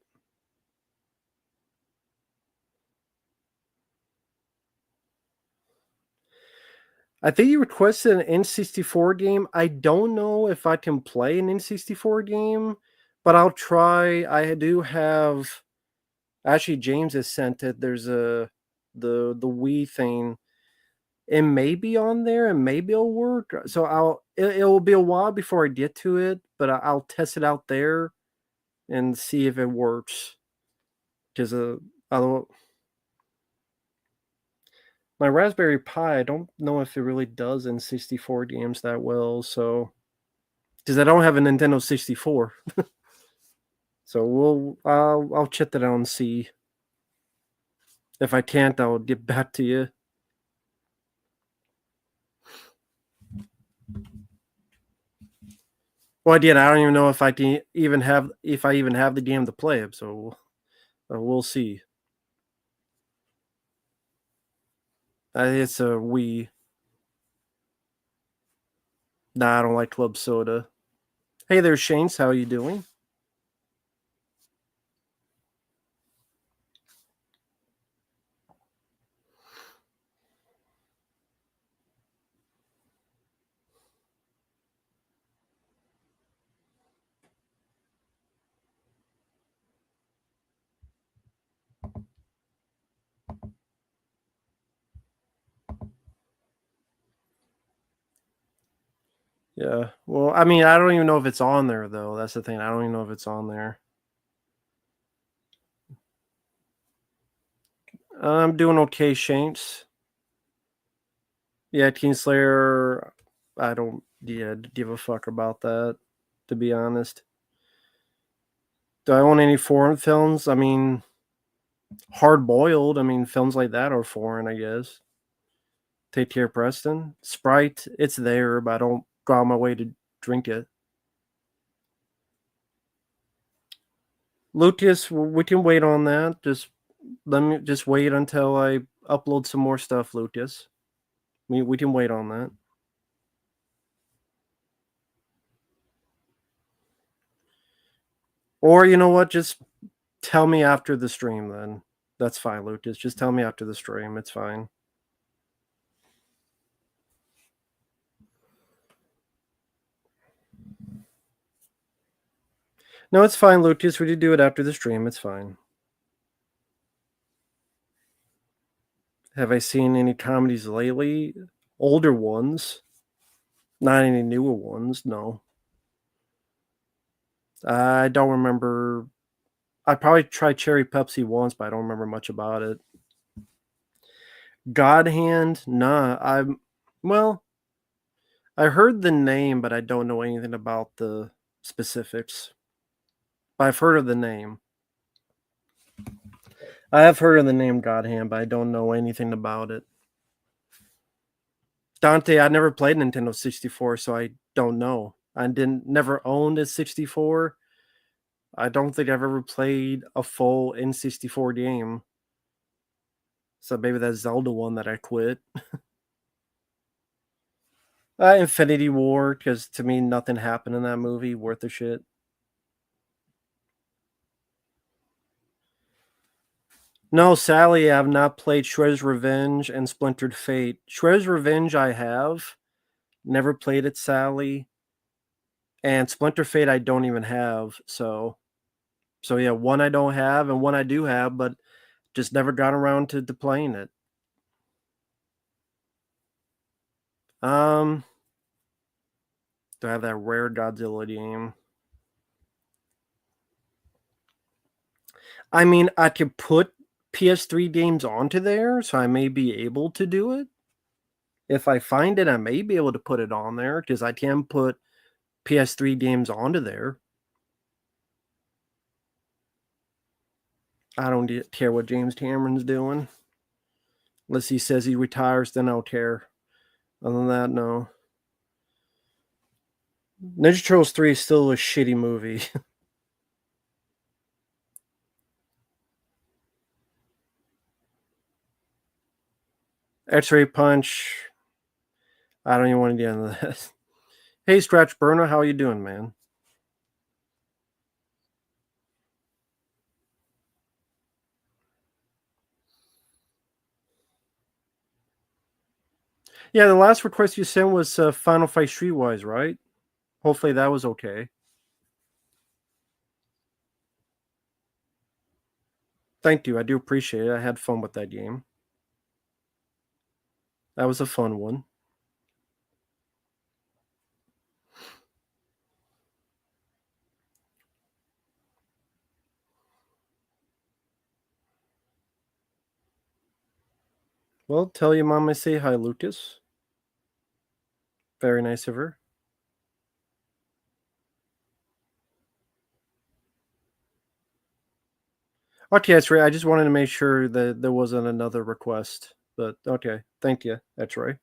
I think you requested an N64 game. I don't know if I can play an N64 game, but I'll try. I do have. Actually, James has sent it. There's the Wii thing. It may be on there, and maybe it'll work. So it'll be a while before I get to it, but I'll test it out there and see if it works. Because my Raspberry Pi, I don't know if it really does N64 games that well. So because I don't have a Nintendo 64, so I'll check that out and see. If I can't, I'll get back to you. Well, I did. I don't even know if I can even have the game to play it. So we'll see. It's a Wii. Nah, I don't like club soda. Hey there, Shanes. How are you doing? Yeah. Well, I mean, I don't even know if it's on there though. That's the thing. I don't even know if it's on there. I'm doing okay, Shanks. Yeah, Kingslayer. I don't give a fuck about that, to be honest. Do I own any foreign films? I mean, Hard Boiled. I mean, films like that are foreign, I guess. Take Care, Preston. Sprite. It's there, but I don't go out my way to drink it. Lucas, we can wait on that. Let me just wait until I upload some more stuff, Lucas. We can wait on that. Or you know what? Just tell me after the stream then. That's fine, Lucas. Just tell me after the stream. It's fine. No, it's fine, Lucas. We did do it after the stream. It's fine. Have I seen any comedies lately? Older ones. Not any newer ones, no. I don't remember. I probably tried Cherry Pepsi once, but I don't remember much about it. God Hand? Nah, well, I heard the name, but I don't know anything about the specifics. But I've heard of the name. I have heard of the name God Hand, but I don't know anything about it. Dante, I never played Nintendo 64, so I don't know. I didn't never owned a 64. I don't think I've ever played a full N64 game. So maybe that Zelda one that I quit. Infinity War, because to me nothing happened in that movie worth a shit. No, Sally, I have not played Shredder's Revenge and Splintered Fate. Shredder's Revenge I have. Never played it, Sally. And Splinter Fate I don't even have. So yeah, one I don't have and one I do have, but just never got around to playing it. Um, do I have that rare Godzilla game? I mean, I could put PS3 games onto there, so I may be able to do it. If I find it, I may be able to put it on there because I can put PS3 games onto there. I don't care what James Cameron's doing. Unless he says he retires, then I'll care. Other than that, no. Ninja Turtles 3 is still a shitty movie. X-Ray Punch. I don't even want to get into this. Hey, Scratch Burner, how you doing, man? Yeah, the last request you sent was Final Fight Streetwise, right? Hopefully that was okay. Thank you. I do appreciate it. I had fun with that game. That was a fun one. Well, tell your mom I say hi, Lucas. Very nice of her. Okay, that's right. I just wanted to make sure that there wasn't another request. But okay, thank you. That's right.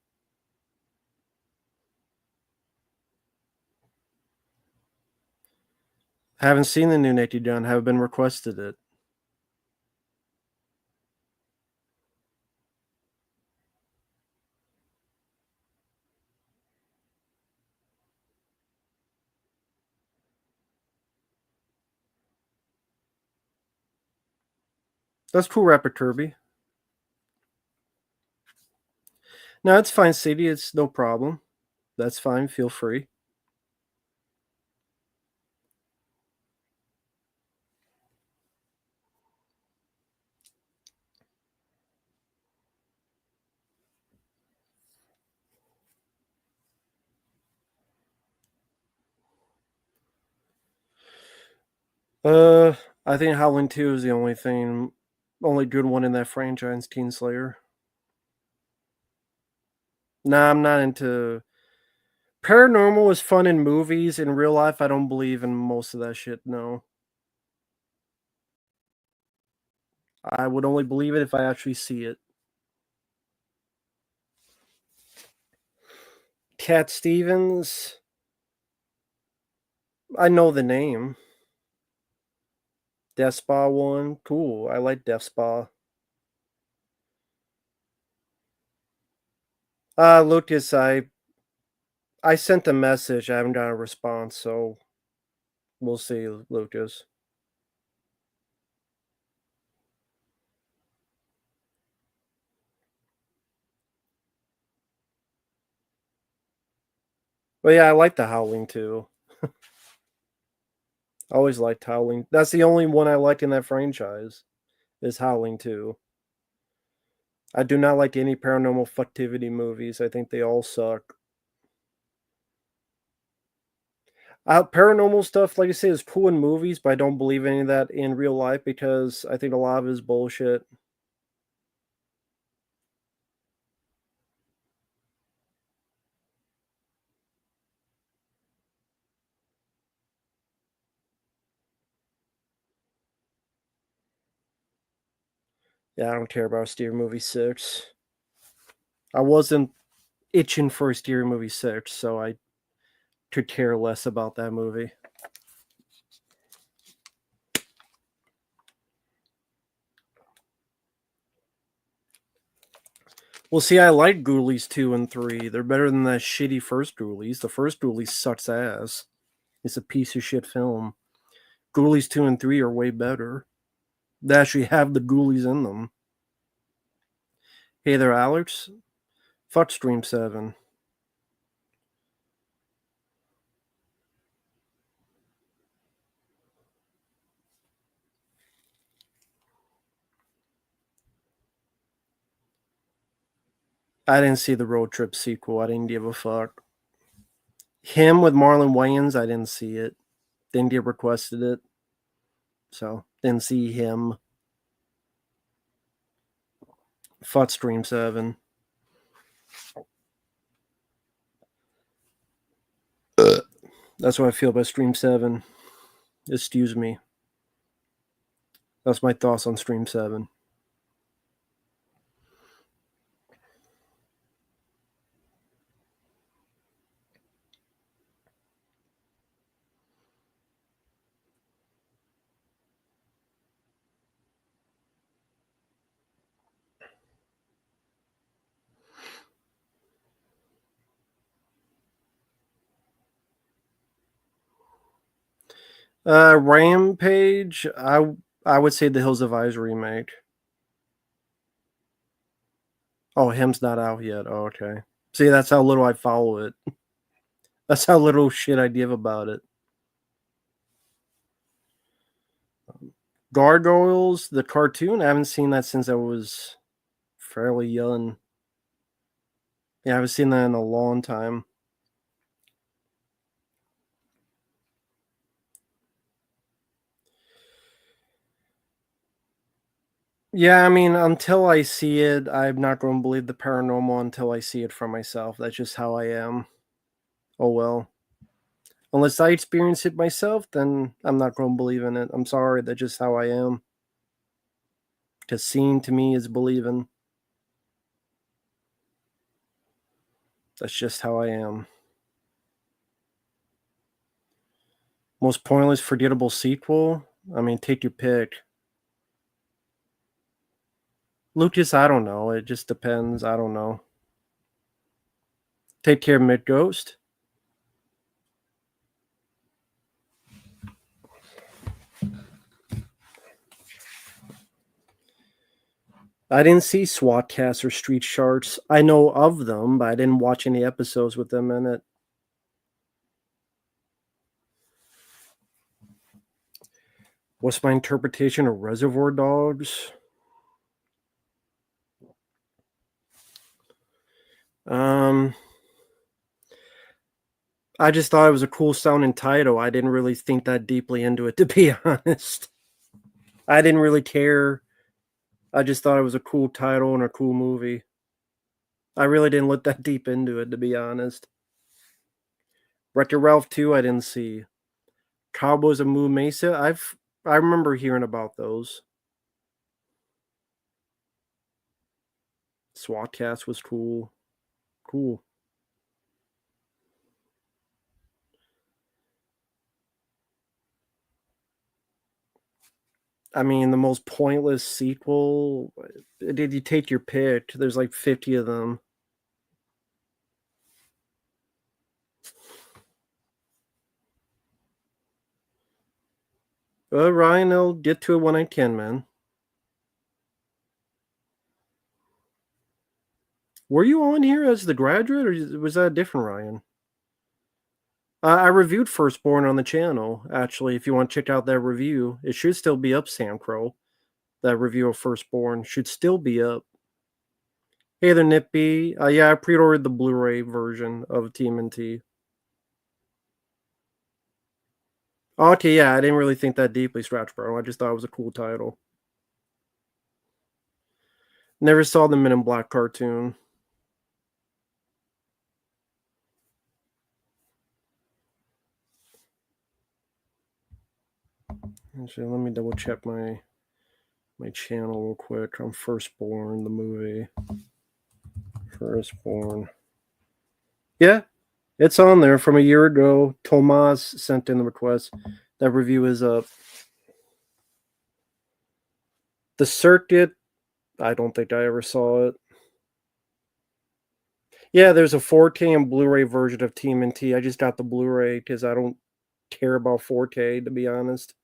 Haven't seen the new Naked Gun. Have been requested it. That's cool, Rapper Kirby. No, it's fine, Sadie. It's no problem. That's fine. Feel free. Uh, I think Howling 2 is the only good one in that franchise, Teen Slayer. Nah, I'm not into paranormal is fun in movies. In real life, I don't believe in most of that shit. No, I would only believe it if I actually see it. Cat Stevens, I know the name. Death Spa one, cool. I like Death Spa. Lucas, I sent a message. I haven't got a response, so we'll see, Lucas. But yeah, I like the Howling too. I always liked Howling. That's the only one I like in that franchise. Is Howling 2. I do not like any paranormal fucktivity movies. I think they all suck. Paranormal stuff, like I say, is cool in movies, but I don't believe any of that in real life because I think a lot of it is bullshit. Yeah, I don't care about Scary Movie 6. I wasn't itching for a Scary Movie 6, so I could care less about that movie. Well, see, I like Ghoulies 2 and 3. They're better than that shitty first Ghoulies. The first Ghoulies sucks ass. It's a piece of shit film. Ghoulies 2 and 3 are way better. They actually have the Ghoulies in them. Hey there, Alex. Fuck Stream 7. I didn't see the Road Trip sequel. I didn't give a fuck. Him with Marlon Wayans, I didn't see it. Didn't get requested it. So, didn't see him. Fuck Stream 7. That's what I feel about Stream 7. Excuse me. That's my thoughts on Stream 7. Rampage, I would say the Hills of Eyes remake. Oh, him's not out yet. Oh, okay. See, that's how little I follow it. That's how little shit I give about it. Gargoyles, the cartoon, I haven't seen that since I was fairly young. Yeah, I haven't seen that in a long time. Yeah, I mean, until I see it, I'm not going to believe the paranormal until I see it for myself. That's just how I am. Oh well. Unless I experience it myself, then I'm not going to believe in it. I'm sorry, that's just how I am. Because seeing to me is believing. That's just how I am. Most pointless, forgettable sequel? I mean, take your pick. Lucas, I don't know. It just depends. I don't know. Take care, Mid Ghost. I didn't see SWAT Cast or Street Sharks. I know of them, but I didn't watch any episodes with them in it. What's my interpretation of Reservoir Dogs? I just thought it was a cool sounding title. I didn't really think that deeply into it, to be honest. I didn't really care. I just thought it was a cool title and a cool movie. I really didn't look that deep into it, to be honest. Wreck-It Ralph 2, I didn't see. Cowboys of Moo Mesa, I remember hearing about those. SWAT Cast was cool. Cool. I mean, the most pointless sequel. Did you take your pick? There's like 50 of them. Ryan, I'll get to it when I can, man. Were you on here as the graduate, or was that a different Ryan? I reviewed Firstborn on the channel, actually. If you want to check out that review, it should still be up, Sam Crow. That review of Firstborn should still be up. Hey there, Nippy. Yeah, I pre-ordered the Blu-ray version of TMNT. Okay, yeah, I didn't really think that deeply, Scratchbro. I just thought it was a cool title. Never saw the Men in Black cartoon. Actually, let me double check my channel real quick. I'm Firstborn, the movie. Firstborn. Yeah, it's on there from a year ago. Tomas sent in the request. That review is up. The Circuit, I don't think I ever saw it. Yeah, there's a 4K and Blu-ray version of TMNT. I just got the Blu-ray because I don't care about 4K, to be honest.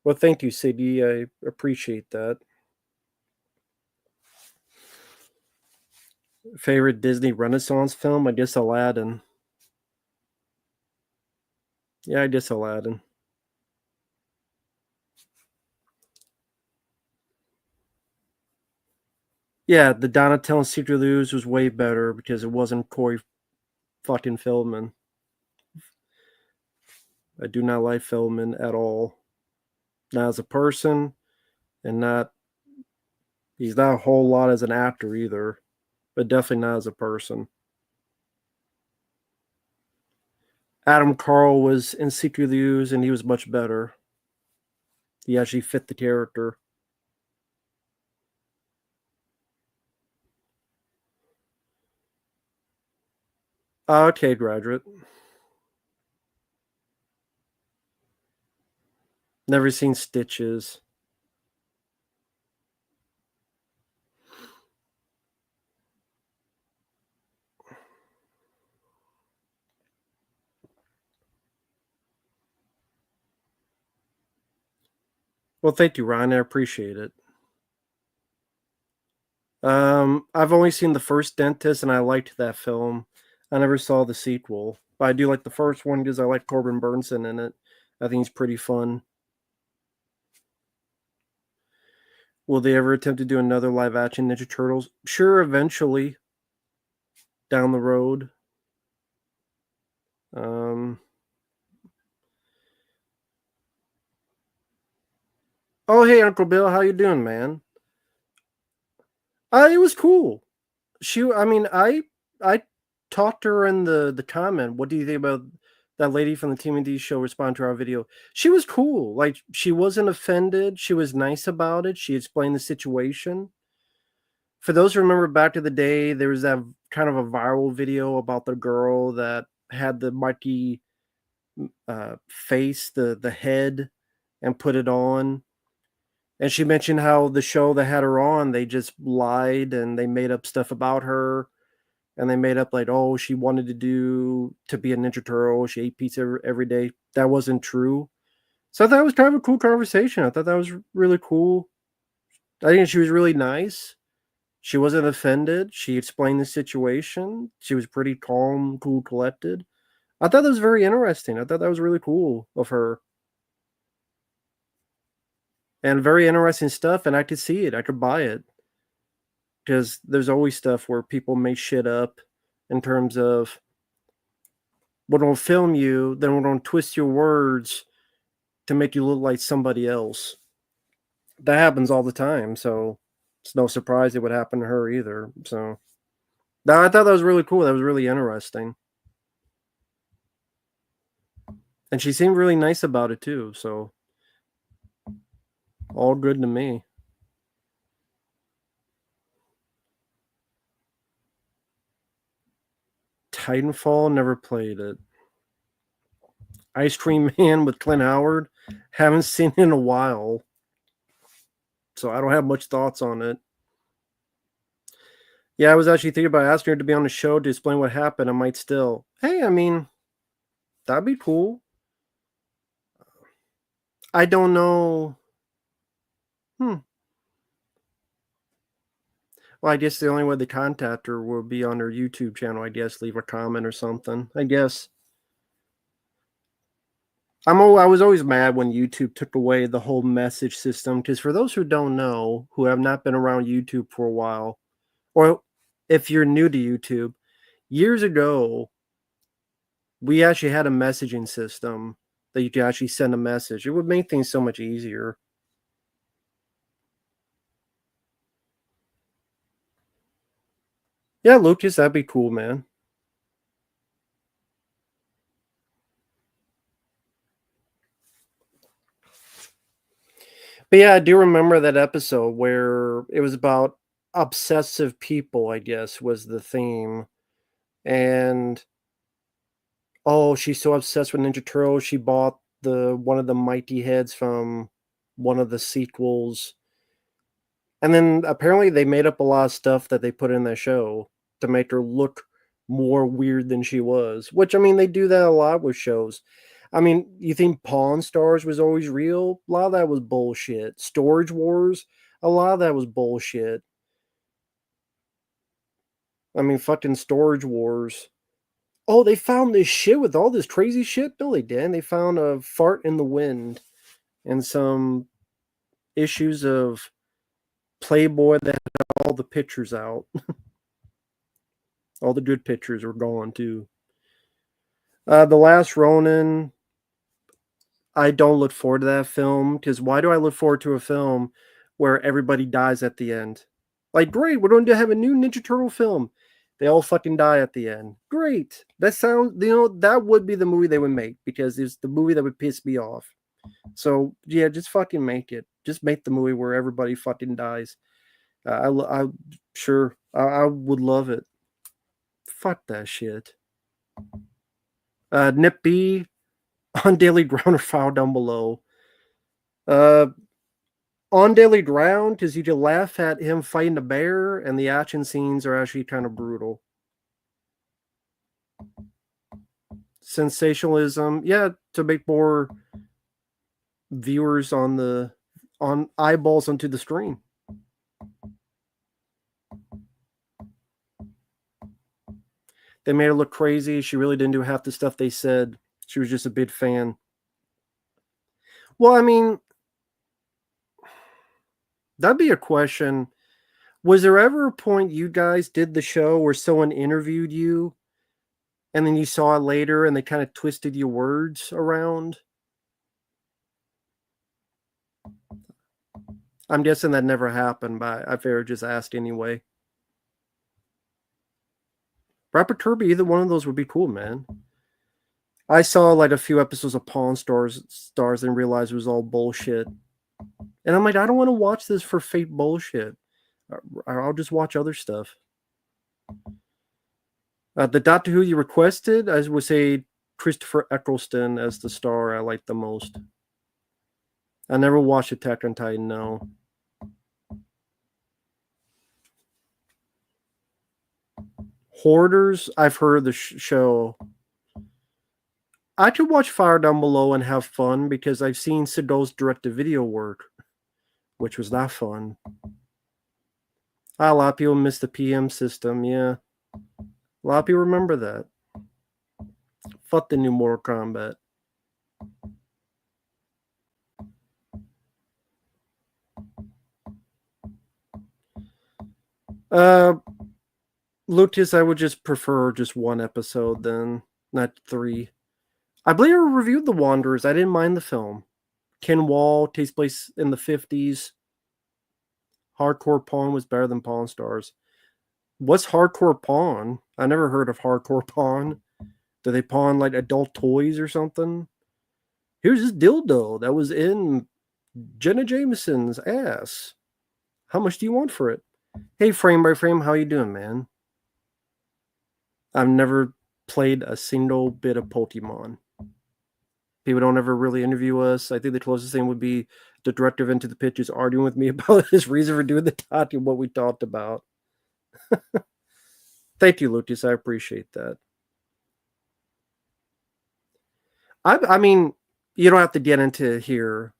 Well, thank you, CD. I appreciate that. Favorite Disney Renaissance film? I guess Aladdin. Yeah, I guess Aladdin. Yeah, the Donatello and Secret Lose was way better because it wasn't Corey fucking Feldman. I do not like Feldman at all. Not as a person, and not he's not a whole lot as an actor either, but definitely not as a person. Adam Carl was in Secret Lose, and he was much better. He actually fit the character. Okay, Graduate. Never seen Stitches. Well, thank you, Ryan. I appreciate it. I've only seen the first Dentist, and I liked that film. I never saw the sequel, but I do like the first one because I like Corbin Burnson in it. I think he's pretty fun. Will they ever attempt to do another live action Ninja Turtles? Sure, eventually down the road. Um, oh, hey, Uncle Bill, how you doing, man? It was cool. I talked to her in the comment. What do you think about that lady from the TMNT show respond to our video? She was cool. Like she wasn't offended. She was nice about it. She explained the situation. For those who remember back to the day, there was that kind of a viral video about the girl that had the Mikey face, the head, and put it on. And she mentioned how the show that had her on, they just lied and they made up stuff about her. And they made up like, oh, she wanted to be a Ninja Turtle. She ate pizza every day. That wasn't true. So I thought it was kind of a cool conversation. I thought that was really cool. I think she was really nice. She wasn't offended. She explained the situation. She was pretty calm, cool, collected. I thought that was very interesting. I thought that was really cool of her. And very interesting stuff. And I could see it. I could buy it. Because there's always stuff where people make shit up in terms of we're going to film you, then we're going to twist your words to make you look like somebody else. That happens all the time. So it's no surprise it would happen to her either. So no, I thought that was really cool. That was really interesting. And she seemed really nice about it too. So all good to me. Titanfall, never played it. Ice Cream Man with Clint Howard, haven't seen it in a while. So I don't have much thoughts on it. Yeah, I was actually thinking about asking her to be on the show to explain what happened. I might still. Hey, I mean, that'd be cool. I don't know. Hmm. Well, I guess the only way to contact her will be on her YouTube channel. I guess leave a comment or something. I guess. I was always mad when YouTube took away the whole message system because for those who don't know, who have not been around YouTube for a while, or if you're new to YouTube, years ago we actually had a messaging system that you could actually send a message. It would make things so much easier. Yeah, Lucas, that'd be cool, man. But yeah, I do remember that episode where it was about obsessive people, I guess, was the theme. And oh, she's so obsessed with Ninja Turtles, she bought the one of the mighty heads from one of the sequels. And then apparently they made up a lot of stuff that they put in that show to make her look more weird than she was. Which I mean, they do that a lot with shows. I mean, you think Pawn Stars was always real? A lot of that was bullshit. Storage Wars, a lot of that was bullshit. I mean, fucking Storage Wars. Oh, they found this shit with all this crazy shit? No, they didn't. They found a fart in the wind and some issues of Playboy that had all the pictures out. All the good pictures were gone too. The Last Ronin, I don't look forward to that film because why do I look forward to a film where everybody dies at the end? Like, great, we're going to have a new Ninja Turtle film. They all fucking die at the end. Great. That sounds, that would be the movie they would make because it's the movie that would piss me off. So, yeah, just fucking make it. Just make the movie where everybody fucking dies. I sure, I would love it. Fuck that shit. Nip B, On Daily Ground or File Down Below. On Daily Ground, because you can laugh at him fighting a bear, and the action scenes are actually kind of brutal. Sensationalism, yeah, to make more viewers on eyeballs onto the screen. They made her look crazy. She really didn't do half the stuff they said. She was just a big fan. Well, I mean, that'd be a question. Was there ever a point you guys did the show where someone interviewed you and then you saw it later and they kind of twisted your words around? I'm guessing that never happened, but I figured just asked anyway. Rapper Kirby, either one of those would be cool, man. I saw like a few episodes of Pawn Stars and realized it was all bullshit. And I'm like, I don't want to watch this for fake bullshit. I'll just watch other stuff. The Doctor Who you requested, I would say Christopher Eccleston as the star I like the most. I never watched Attack on Titan, no. Hoarders, I've heard the show. I could watch Fire Down Below and have fun because I've seen Seagull's direct-to-video work, which was not fun. A lot of people miss the PM system, yeah. A lot of people remember that. Fuck the new Mortal Kombat. Lucas, I would just prefer just one episode then, not 3. I believe I reviewed The Wanderers. I didn't mind the film. Ken Wall takes place in the 50s. Hardcore Pawn was better than Pawn Stars. What's Hardcore Pawn? I never heard of Hardcore Pawn. Do they pawn like adult toys or something? Here's this dildo that was in Jenna Jameson's ass. How much do you want for it? Hey, Frame by Frame, how you doing, man? I've never played a single bit of Pokemon. People don't ever really interview us. I think the closest thing would be the director of Into the Pitches arguing with me about his reason for doing the talk and what we talked about. Thank you, Lucas. I appreciate that. I mean, you don't have to get into here,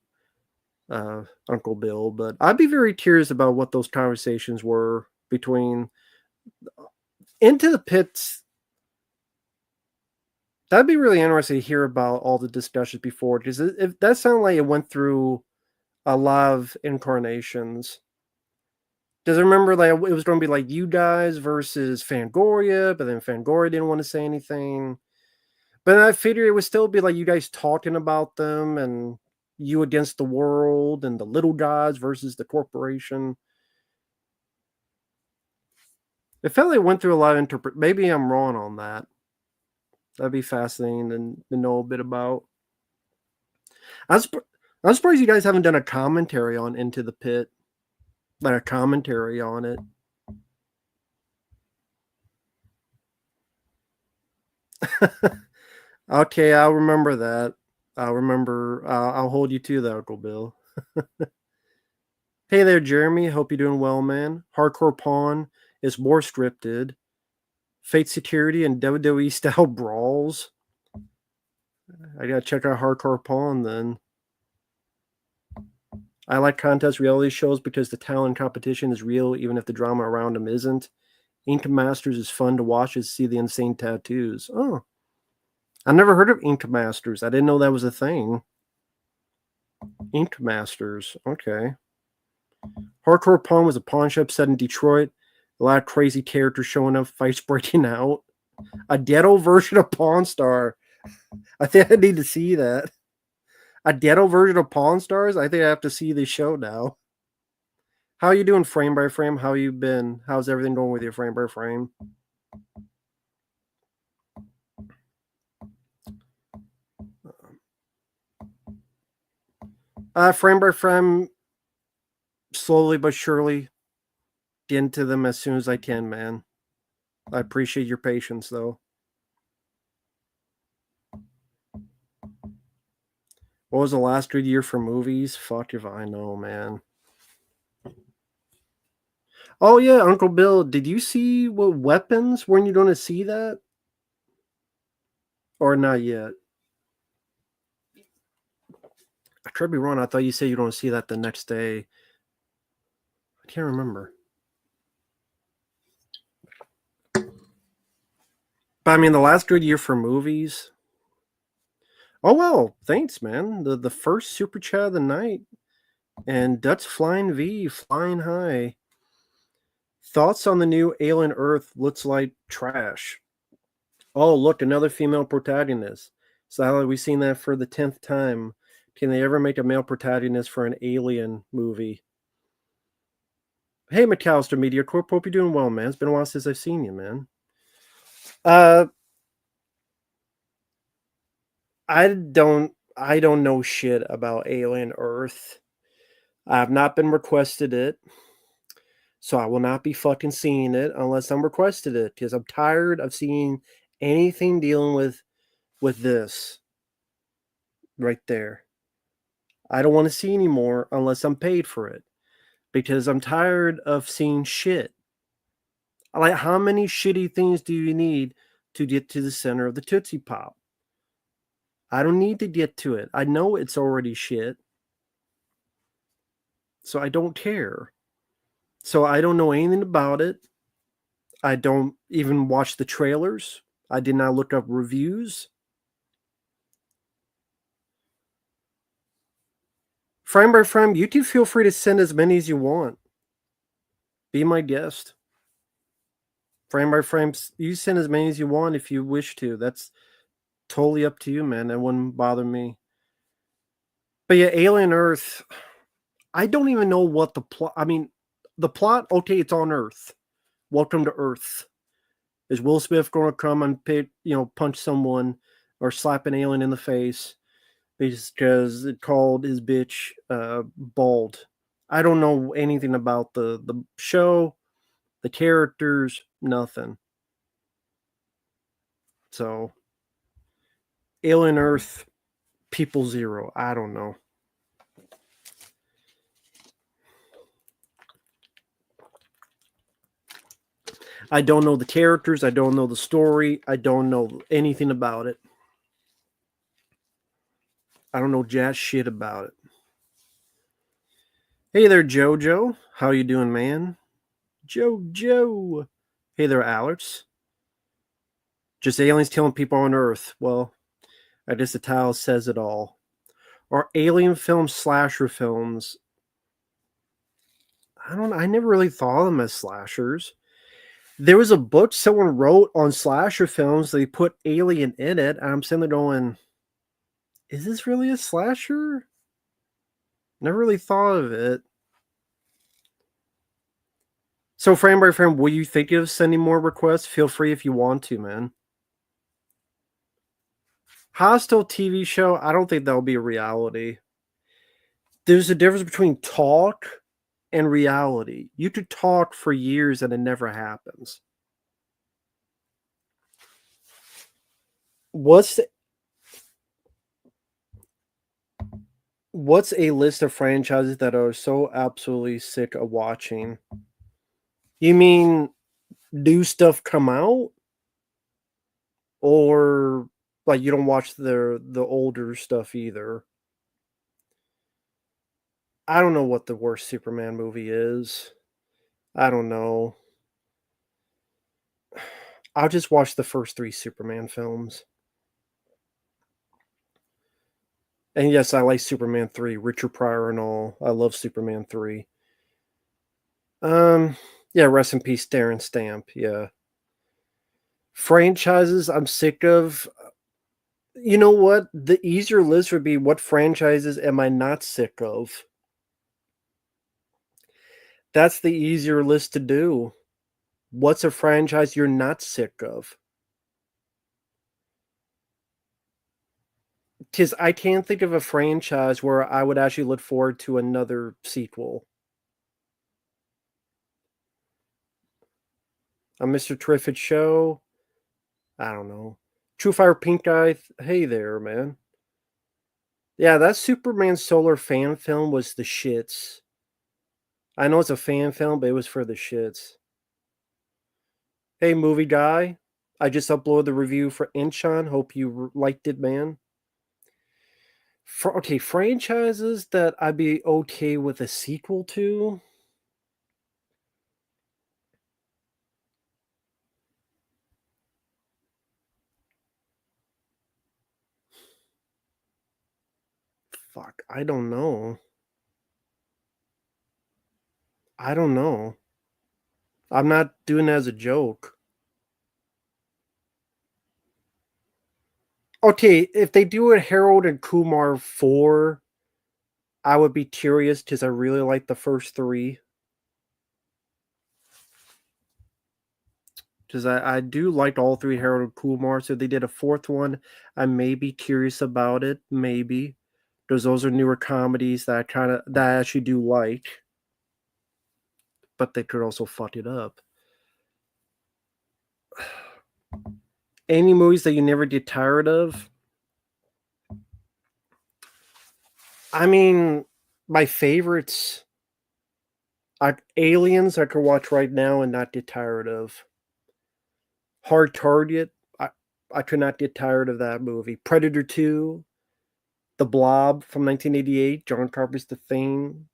Uncle Bill, but I'd be very curious about what those conversations were between Into the Pits. That'd be really interesting to hear about all the discussions before, because if that sounded like it went through a lot of incarnations. Does it remember like it was going to be like you guys versus Fangoria, but then Fangoria didn't want to say anything. But I figured it would still be like you guys talking about them and you against the world and the little gods versus the corporation. It felt like it went through a lot of maybe I'm wrong on that. That'd be fascinating to know a bit about. I'm, I'm surprised you guys haven't done a commentary on Into the Pit. Like a commentary on it. Okay, I'll remember that. I'll remember. I'll hold you to that, Uncle Bill. Hey there, Jeremy. Hope you're doing well, man. Hardcore Pawn is more scripted. Fate Security and WWE style brawls. I gotta check out Hardcore Pawn then. I like contest reality shows because the talent competition is real, even if the drama around them isn't. Ink Masters is fun to watch and see the insane tattoos. Oh, I never heard of Ink Masters. I didn't know that was a thing. Ink Masters. Okay. Hardcore Pawn was a pawn shop set in Detroit. A lot of crazy characters showing up, fights breaking out. A ghetto version of Pawn Star. I think I need to see that. A ghetto version of Pawn Stars? I think I have to see the show now. How you doing, frame by frame? How you been? How's everything going with you, frame by frame? Frame by frame, slowly but surely, get into them as soon as I can, man. I appreciate your patience, though. What was the last good year for movies? Fuck if I know, man. Oh yeah, Uncle Bill, did you see what Weapons? Weren't you going to see that? Or not yet? I could be wrong. I thought you said you don't see that the next day. I can't remember. But I mean, the last good year for movies. Oh well, thanks, man. The first super chat of the night, and Dutch Flying V, flying high. Thoughts on the new Alien Earth? Looks like trash. Oh, look, another female protagonist. So how have we seen that for the 10th time? Can they ever make a male protagonist for an Alien movie? Hey, McAllister Media Corp, hope you're doing well, man. It's been a while since I've seen you, man. I don't know shit about Alien Earth. I have not been requested it. So I will not be fucking seeing it unless I'm requested it, because I'm tired of seeing anything dealing with this right there. I don't want to see anymore unless I'm paid for it, because I'm tired of seeing shit. Like, how many shitty things do you need to get to the center of the Tootsie Pop? I don't need to get to it. I know it's already shit. So I don't care. So I don't know anything about it. I don't even watch the trailers. I did not look up reviews. Frame by frame, you two feel free to send as many as you want. Be my guest. Frame by frame, you send as many as you want if you wish to. That's totally up to you, man. That wouldn't bother me. But yeah, Alien Earth, I don't even know what the plot. I mean, the plot, okay, it's on Earth. Welcome to Earth. Is Will Smith going to come and punch someone or slap an alien in the face because it called his bitch bald? I don't know anything about the show, the characters, nothing. So, Alien Earth, People Zero, I don't know. I don't know the characters. I don't know the story. I don't know anything about it. I don't know jack shit about it. Hey there, Jojo. How you doing, man? Jojo. Hey there, Alex. Just aliens killing people on Earth. Well, I guess the title says it all. Are alien films slasher films? I don't know. I never really thought of them as slashers. There was a book someone wrote on slasher films. They put Alien in it, and I'm sitting there going, "Is this really a slasher?" Never really thought of it. So, frame by frame, will you think of sending more requests? Feel free if you want to, man. Hostile TV show, I don't think that'll be a reality. There's a difference between talk and reality. You could talk for years and it never happens. What's what's a list of franchises that are so absolutely sick of watching? You mean new stuff come out, or like you don't watch the older stuff either? I don't know what the worst Superman movie is. I don't know. I'll just watch the first 3 Superman films. And yes, I like Superman 3, Richard Pryor and all. I love Superman 3. Um, yeah, rest in peace, Darren Stamp. Yeah. Franchises I'm sick of. You know what? The easier list would be what franchises am I not sick of? That's the easier list to do. What's a franchise you're not sick of? Because I can't think of a franchise where I would actually look forward to another sequel. A Mr. Terrific show? I don't know. True Fire Pink Eye? Hey there, man. Yeah, that Superman Solar fan film was the shits. I know it's a fan film, but it was for the shits. Hey, movie guy. I just uploaded the review for Inchon. Hope you liked it, man. Okay, franchises that I'd be okay with a sequel to. Fuck, I don't know. I don't know. I'm not doing it as a joke. Okay, if they do a Harold and Kumar 4, I would be curious because I really like the first 3. Because I do like all 3 Harold and Kumar. So if they did a 4th one, I may be curious about it. Maybe. Because those are newer comedies that I actually do like. But they could also fuck it up. Any movies that you never get tired of? I mean, my favorites are Aliens I could watch right now and not get tired of. Hard Target, I could not get tired of that movie. Predator 2, The Blob from 1988, John Carpenter's The Thing,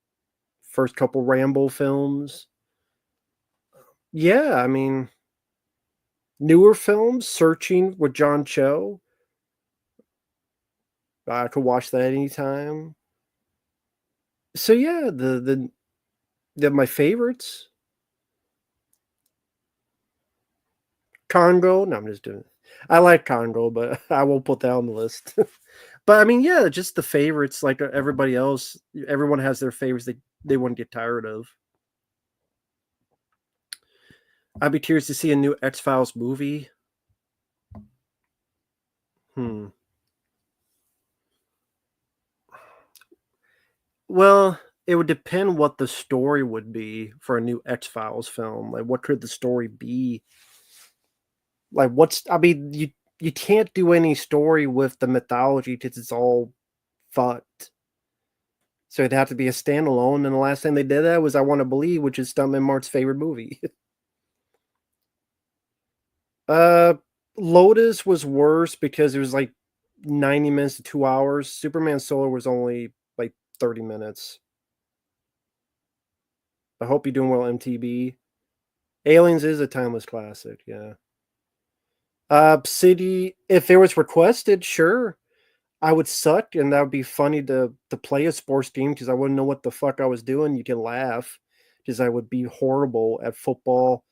first couple Rambo films. Yeah, I mean, newer films, Searching with John Cho. I could watch that anytime. So yeah, the my favorites. Congo. No, I'm just doing it. I like Congo, but I won't put that on the list. But I mean, yeah, just the favorites. Like everybody else, everyone has their favorites they wouldn't get tired of. I'd be curious to see a new X-Files movie. Hmm. Well, it would depend what the story would be for a new X-Files film. Like, what could the story be? Like, I mean, you can't do any story with the mythology because it's all fucked. So it'd have to be a standalone. And the last time they did that was I Want to Believe, which is Stuntman Mark's favorite movie. uh, Lotus was worse because it was like 90 minutes to 2 hours. Superman Solar was only like 30 minutes. I hope you're doing well, MTB. Aliens is a timeless classic, yeah. City, if it was requested, sure. I would suck, and that would be funny to play a sports team because I wouldn't know what the fuck I was doing. You can laugh because I would be horrible at football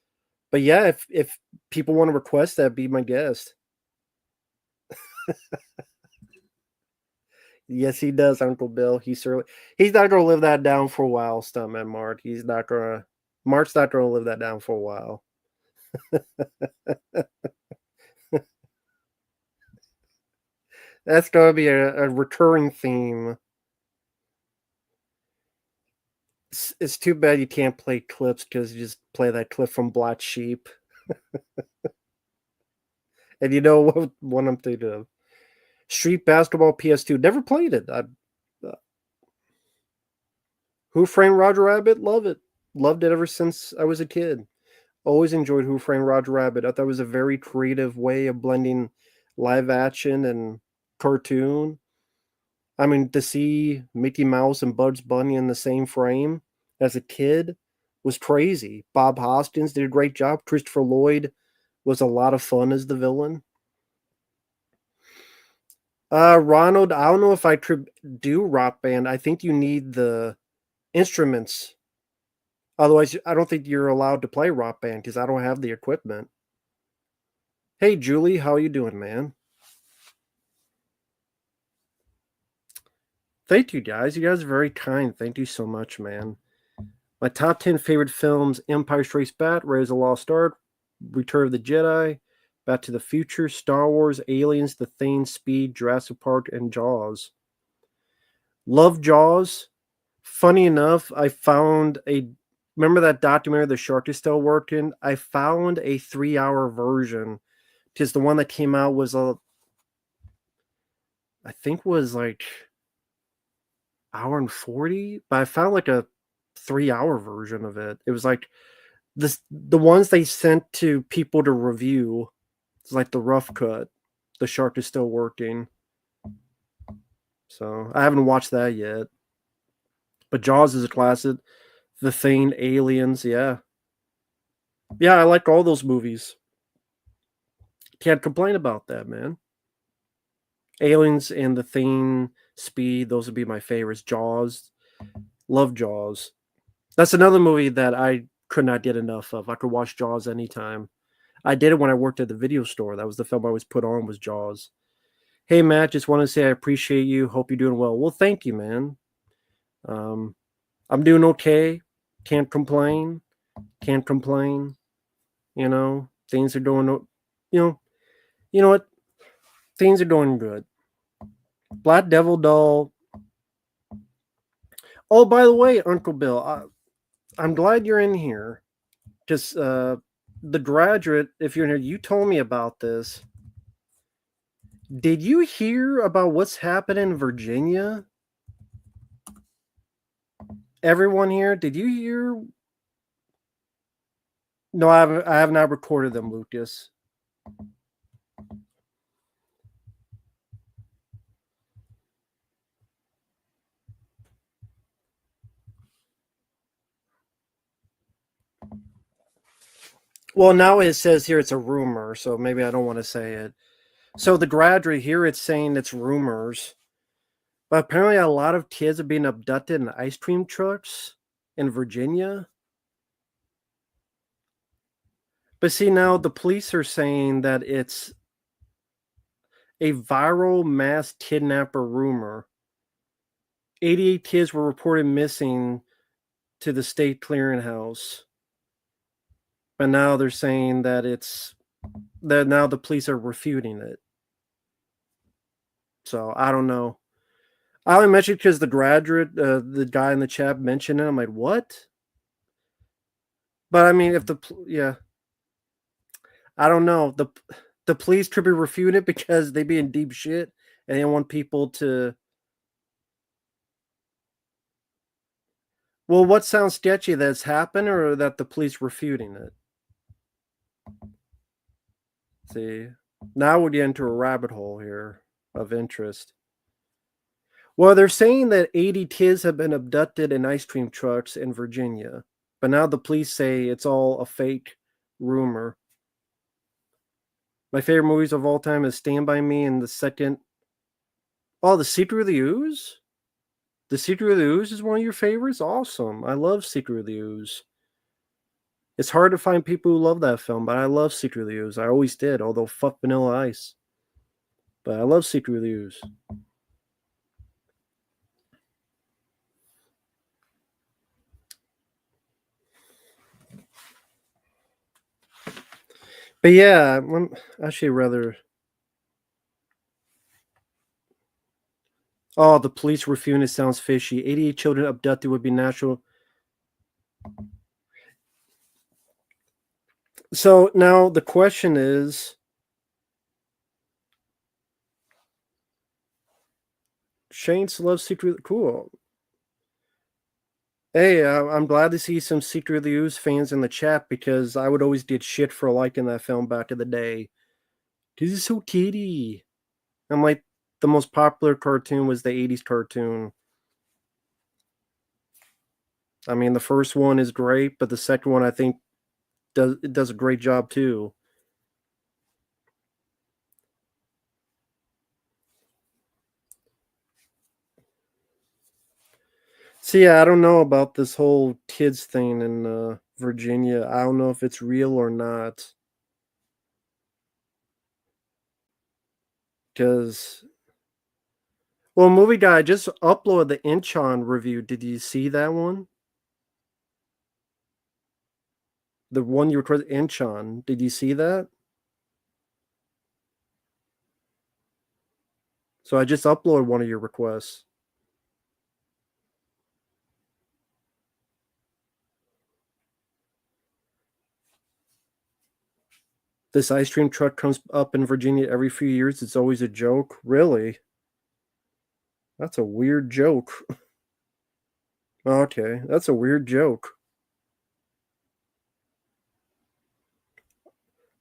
But yeah, if people want to request that, be my guest. Yes, he does, Uncle Bill. He's not gonna live that down for a while, Stuntman Mart. Mart's not gonna live that down for a while. That's gonna be a recurring theme. It's too bad you can't play clips because you just play that clip from Black Sheep. And you know what one I'm thinking of? Street Basketball PS2. Never played it. Who Framed Roger Rabbit? Love it. Loved it ever since I was a kid. Always enjoyed Who Framed Roger Rabbit. I thought it was a very creative way of blending live action and cartoon. I mean, to see Mickey Mouse and Bugs Bunny in the same frame as a kid was crazy. Bob Hoskins did a great job. Christopher Lloyd was a lot of fun as the villain. Ronald, I don't know if I could do Rock Band. I think you need the instruments. Otherwise, I don't think you're allowed to play Rock Band because I don't have the equipment. Hey, Julie, how you doing, man? Thank you, guys. You guys are very kind. Thank you so much, man. My top 10 favorite films: Empire Strikes Back, Raiders of the Lost Ark, Return of the Jedi, Back to the Future, Star Wars, Aliens, The Thing, Speed, Jurassic Park, and Jaws. Love Jaws. Funny enough, I found a. Remember that documentary, The Shark Is Still Working? I found a 3-hour version because the one that came out was I think was like hour and 40, but I found like a 3-hour version of it. It was like the ones they sent to people to review. It's like the rough cut. The Shark Is Still Working. So I haven't watched that yet. But Jaws is a classic. The Thing, Aliens, yeah. Yeah, I like all those movies. Can't complain about that, man. Aliens and The Thing, Speed, those would be my favorites. Jaws, love Jaws. That's another movie that I could not get enough of. I could watch Jaws anytime. I did it when I worked at the video store. That was the film I always put on was Jaws. Hey, Matt, just want to say I appreciate you. Hope you're doing well. Well, thank you, man. I'm doing okay. Can't complain. Can't complain. You know, things are doing, you know what? Things are doing good. Black Devil Doll. Oh, by the way, Uncle Bill, I'm glad you're in here. Just The Graduate, if you're in here, you told me about this. Did you hear about what's happening in Virginia? Everyone here, did you hear? No, I have not recorded them, Lucas. Well, now it says here it's a rumor, so maybe I don't want to say it. So The Graduate here, it's saying it's rumors. But apparently a lot of kids are being abducted in ice cream trucks in Virginia. But see, now the police are saying that it's a viral mass kidnapper rumor. 88 kids were reported missing to the state clearinghouse. But now they're saying that now the police are refuting it. So I don't know. I only mentioned because The Graduate, the guy in the chat mentioned it. I'm like, what? But I mean, yeah, I don't know. The police could be refuting it because they be in deep shit and they don't want people to. Well, what sounds sketchy, that's happened or that the police refuting it? See, now we get into a rabbit hole here of interest. Well, they're saying that 80 kids have been abducted in ice cream trucks in Virginia, but now the police say it's all a fake rumor. My favorite movies of all time is Stand By Me and the second. Oh, The Secret of the Ooze? The Secret of the Ooze is one of your favorites? Awesome. I love Secret of the Ooze. It's hard to find people who love that film, but I love Secretly Used. I always did, although fuck Vanilla Ice. But I love Secretly Used. But yeah, I'm actually rather. Oh, the police refuting it sounds fishy. 88 children abducted would be natural. So now the question is, Shane's loves Secret. Cool. Hey, I'm glad to see some Secretly Used fans in the chat because I would always get shit for liking that film back in the day. This is so kitty. I'm like, the most popular cartoon was the 80s cartoon. I mean, the first one is great, but the second one I think does a great job too. So yeah, I don't know about this whole kids thing in Virginia. I don't know if it's real or not. Because, well, movie guy just uploaded the Inchon review. Did you see that one? The one you recorded, Inchon. Did you see that? So I just uploaded one of your requests. This ice cream truck comes up in Virginia every few years. It's always a joke. Really? That's a weird joke. Okay, that's a weird joke.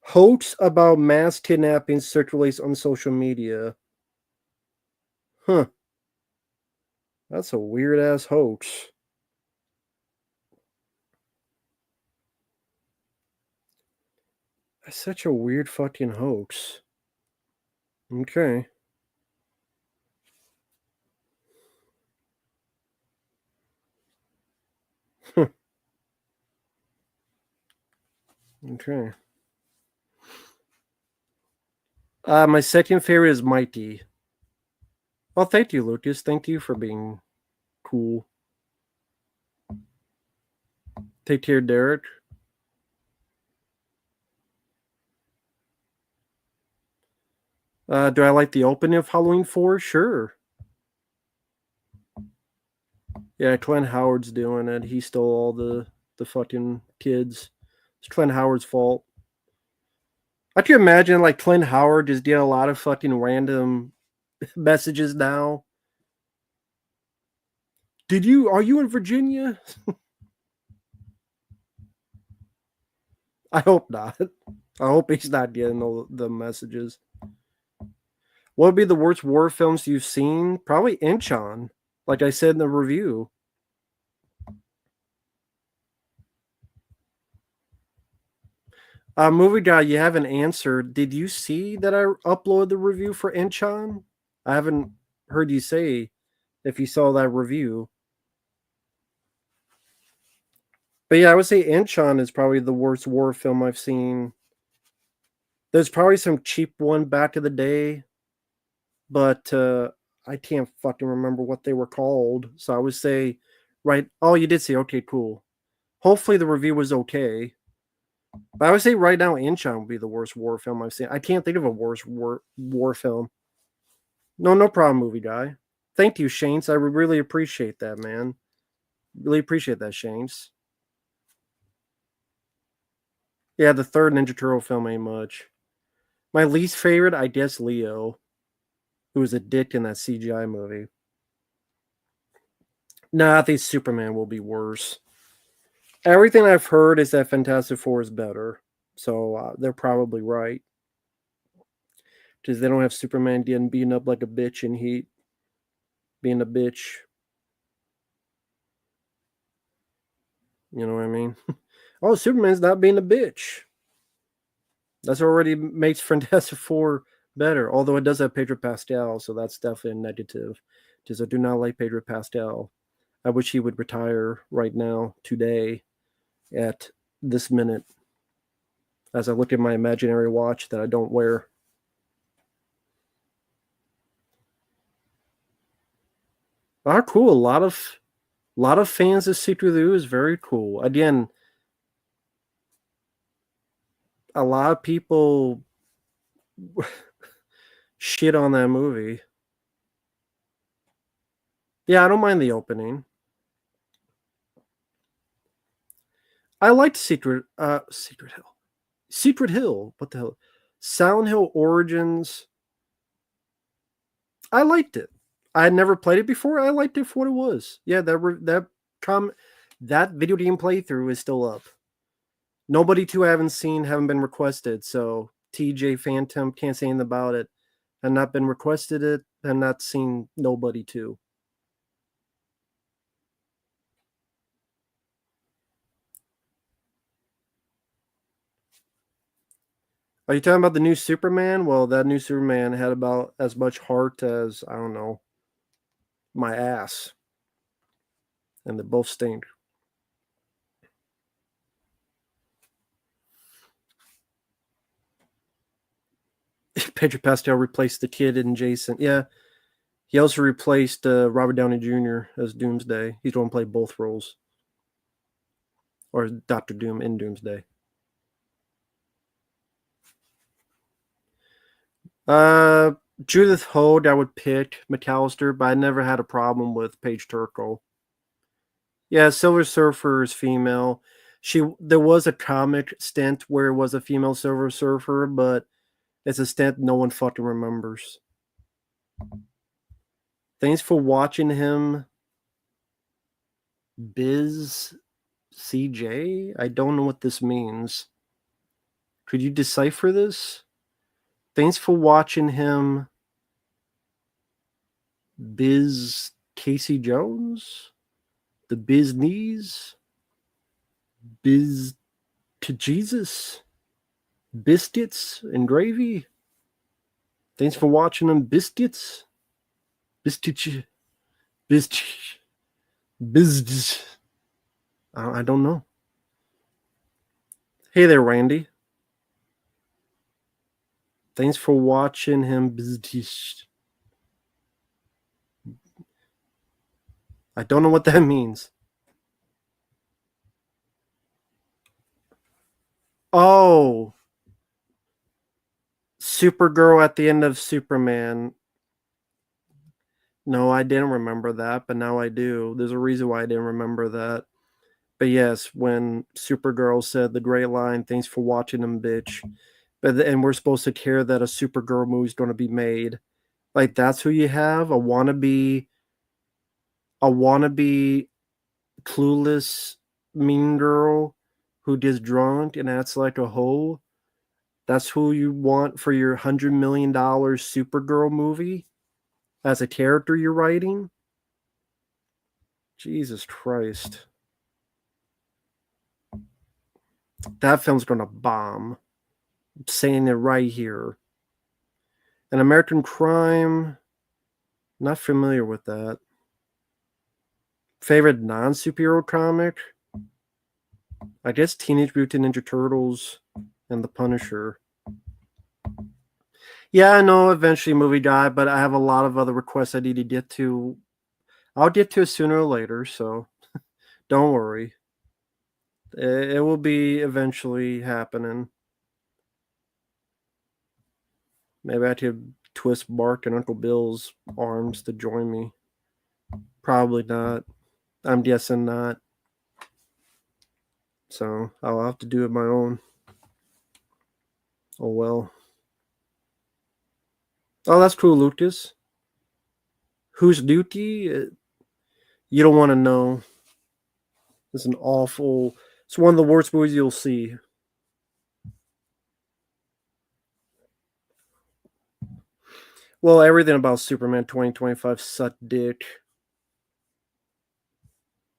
Hoax about mass kidnapping circulates on social media. Huh. That's a weird ass hoax. That's such a weird fucking hoax. Okay. Okay. My second favorite is Mighty. Well, thank you, Lucas. Thank you for being cool. Take care, Derek. Do I like the opening of Halloween 4? Sure. Yeah, Clint Howard's doing it. He stole all the fucking kids. It's Clint Howard's fault. I can imagine like Clint Howard just get a lot of fucking random messages now. Are you in Virginia? I hope not. I hope he's not getting all the messages. What would be the worst war films you've seen? Probably Inchon, like I said in the review. Movie guy, you haven't answered. Did you see that I uploaded the review for Inchon? I haven't heard you say if you saw that review. But yeah, I would say Inchon is probably the worst war film I've seen. There's probably some cheap one back in the day, but I can't fucking remember what they were called. So I would say, right? Oh, you did say okay, cool. Hopefully the review was okay. But I would say right now, Inchon would be the worst war film I've seen. I can't think of a worse war film. No problem, movie guy. Thank you, Shanes. I would really appreciate that, man. Really appreciate that, Shanes. Yeah, the third Ninja Turtle film ain't much. My least favorite, I guess, Leo, who was a dick in that CGI movie. Nah, I think Superman will be worse. Everything I've heard is that Fantastic Four is better, so they're probably right. Because they don't have Superman getting beaten up like a bitch in Heat, being a bitch. You know what I mean? Oh, Superman's not being a bitch. That's already makes Fantastic Four better. Although it does have Pedro Pascal, so that's definitely a negative. Because I do not like Pedro Pascal. I wish he would retire right now, today, at this minute as I look at my imaginary watch that I don't wear. Ah, cool. A lot of fans of Secret of the Ooze. Very cool. Again, a lot of people shit on that movie. Yeah, I don't mind the opening. I liked Secret Hill. Secret Hill. What the hell? Silent Hill Origins. I liked it. I had never played it before. I liked it for what it was. Yeah, that video game playthrough is still up. Nobody too haven't been requested. So TJ Phantom can't say anything about it. And not been requested it and not seen nobody too. Are you talking about the new Superman? Well, that new Superman had about as much heart as, I don't know, my ass. And they both stink. Pedro Pascal replaced the kid in Jason. Yeah. He also replaced Robert Downey Jr. as Doomsday. He's going to play both roles. Or Doctor Doom in Doomsday. Judith Hogue, I would pick McAllister, but I never had a problem with Paige Turco. Yeah, Silver Surfer is female. There was a comic stint where it was a female Silver Surfer, but it's a stint no one fucking remembers. Thanks for watching him, Biz CJ. I don't know what this means. Could you decipher this? Thanks for watching him, Biz Casey Jones, the Biz Knees, Biz to Jesus, Biscuits and Gravy. Thanks for watching them, Biscuits, Biscuits, Biscuits, Biz. I don't know. Hey there, Randy. Thanks for watching him, Biscuits. I don't know what that means. Oh, Supergirl at the end of Superman. No, I didn't remember that, but now I do. There's a reason why I didn't remember that. But yes, when Supergirl said the great line, "Thanks for watching them, bitch," and we're supposed to care that a Supergirl movie is going to be made. Like that's who you have, a wannabe, clueless, mean girl who gets drunk and acts like a hoe. That's who you want for your $100 million Supergirl movie as a character you're writing. Jesus Christ. That film's gonna bomb. I'm saying it right here. An American Crime. Not familiar with that. Favorite non-superhero comic? I guess Teenage Mutant Ninja Turtles and The Punisher. Yeah, I know eventually movie guy, but I have a lot of other requests I need to get to. I'll get to it sooner or later, so don't worry. It will be eventually happening. Maybe I could twist Mark and Uncle Bill's arms to join me. Probably not. I'm guessing not. So I'll have to do it my own. Oh well. Oh, that's cool, Lucas. Who's Dookie? You don't want to know. It's an awful. It's one of the worst movies you'll see. Well, everything about Superman 2025 sucked dick.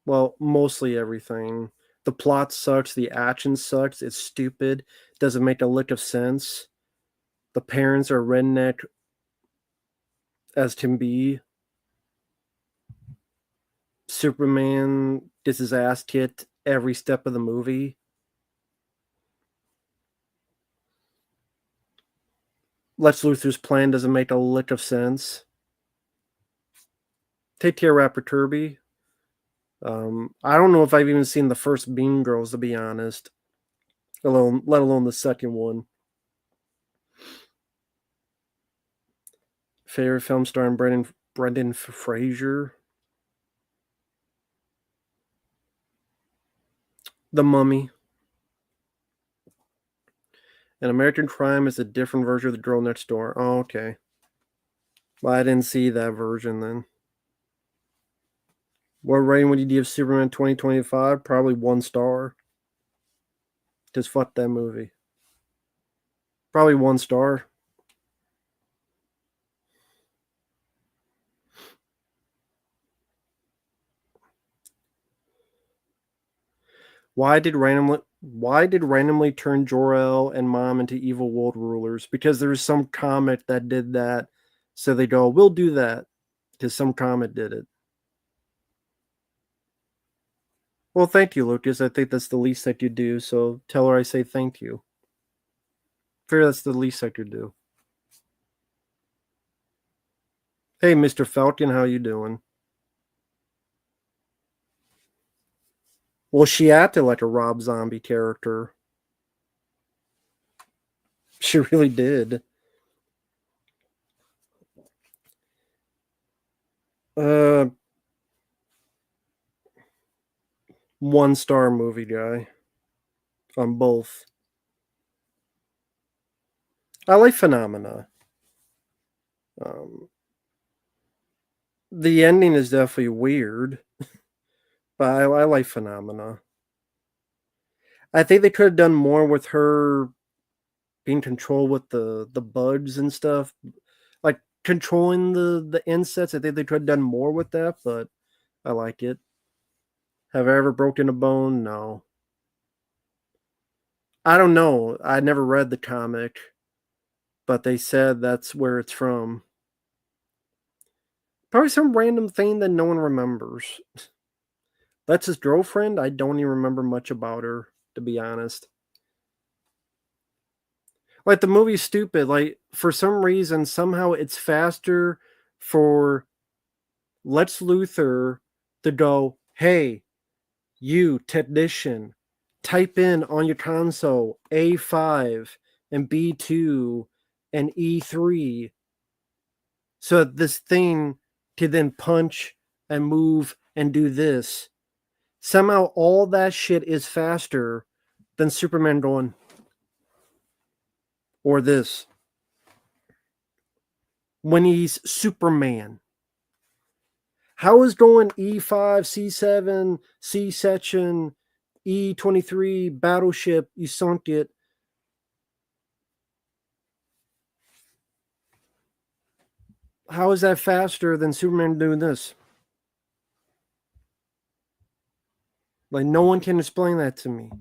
Well, mostly everything. The plot sucks. The action sucks. It's stupid. Doesn't make a lick of sense. The parents are redneck as can be. Superman gets his ass kicked every step of the movie. Lex Luthor's plan doesn't make a lick of sense. Take care, Rapper Kirby. I don't know if I've even seen the first Mean Girls, to be honest. Let alone the second one. Favorite film starring Brendan Fraser. The Mummy. An American Crime is a different version of The Girl Next Door. Oh, okay. Well, I didn't see that version then. What rating would you give Superman 2025? Probably 1 star. Just fuck that movie. Probably 1 star. Why did randomly turn Jor-El and Mom into evil world rulers? Because there's some comic that did that. So they go, we'll do that. Because some comic did it. Well, thank you, Lucas. I think that's the least I could do. So tell her I say thank you. Fair, that's the least I could do. Hey, Mr. Falcon, how you doing? Well, she acted like a Rob Zombie character. She really did. 1 star movie guy on both. I like Phenomena. The ending is definitely weird, but I like Phenomena. I think they could have done more with her being controlled with the bugs and stuff, like controlling the insects. I think they could have done more with that, but I like it. Have I ever broken a bone? No. I don't know. I never read the comic, but they said that's where it's from. Probably some random thing that no one remembers. That's his girlfriend. I don't even remember much about her, to be honest. Like the movie's stupid. Like for some reason, somehow it's faster for Lex Luthor to go, hey, you technician, type in on your console A5 and B2 and E3 so that this thing can then punch and move and do this. Somehow all that shit is faster than Superman going, or this. When he's Superman. How is going E5, C7, C section, E23, battleship, you sunk it? How is that faster than Superman doing this? Like, no one can explain that to me.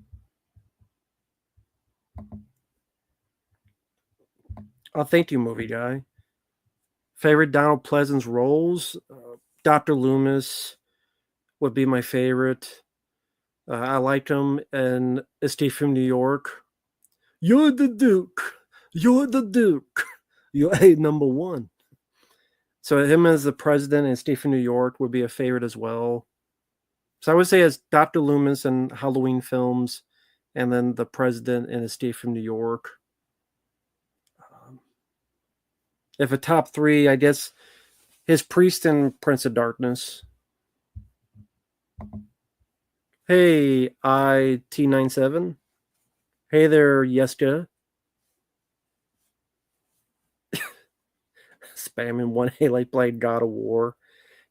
Oh, thank you, movie guy. Favorite Donald Pleasance roles? Dr. Loomis would be my favorite. I like him in Escape from New York. You're the Duke. You're the Duke. You're number one. So him as the president in Escape from New York would be a favorite as well. So I would say as Dr. Loomis in Halloween films, and then the president in Escape from New York. If a top 3, I guess his priest in Prince of Darkness. Hey, IT97. Hey there, Yeska. Spamming 1A like played God of War.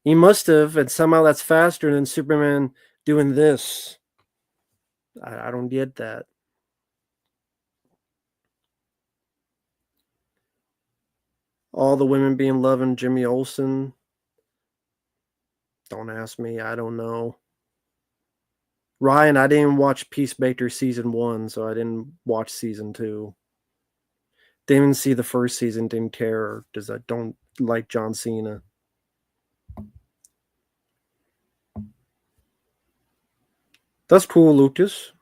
He must have, and somehow that's faster than Superman doing this. I don't get that. All the women being loving Jimmy Olsen. Don't ask me. I don't know. Ryan, I didn't watch Peacemaker season 1, so I didn't watch season 2. Didn't even see the first season, didn't care because I don't like John Cena. That's cool, Lucas.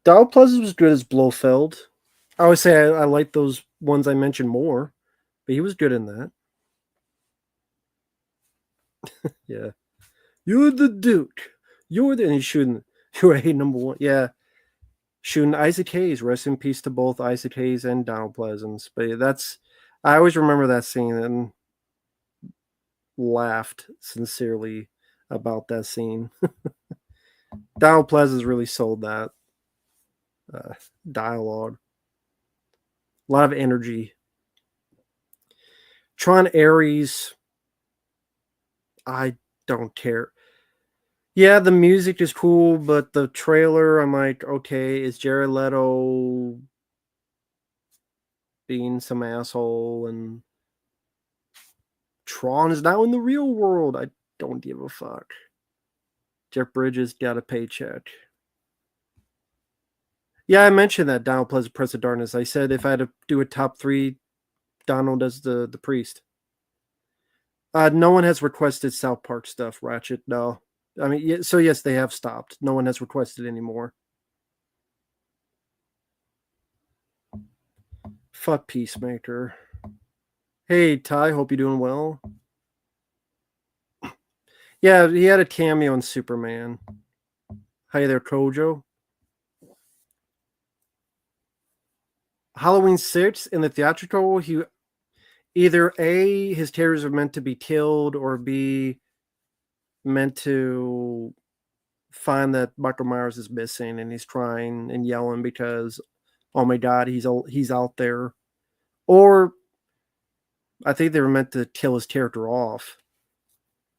Donald Pleasance was good as Blofeld. I always say I like those ones I mentioned more, but he was good in that. Yeah. You're the Duke. You're the. And he's shooting. You're a number one. Yeah. Shooting Isaac Hayes. Rest in peace to both Isaac Hayes and Donald Pleasance. But yeah, that's. I always remember that scene and laughed sincerely about that scene. Donald Pleasance really sold that uh, dialogue. A lot of energy. Tron Ares, I don't care. Yeah, the music is cool, but the trailer, I'm like, okay, is Jared Leto being some asshole? And Tron is now in the real world. I don't give a fuck. Jeff Bridges got a paycheck. Yeah, I mentioned that Donald plays Prince of Darkness. I said if I had to do a top three, Donald as the priest. No one has requested South Park stuff, Ratchet. No. I mean, so yes, they have stopped. No one has requested anymore. Fuck Peacemaker. Hey, Ty, hope you're doing well. Yeah, he had a cameo in Superman. Hi there, Kojo. Halloween 6 in the theatrical, he either A, his terrors are meant to be killed, or B, meant to find that Michael Myers is missing and he's crying and yelling because, oh my god, he's out there. Or I think they were meant to kill his character off.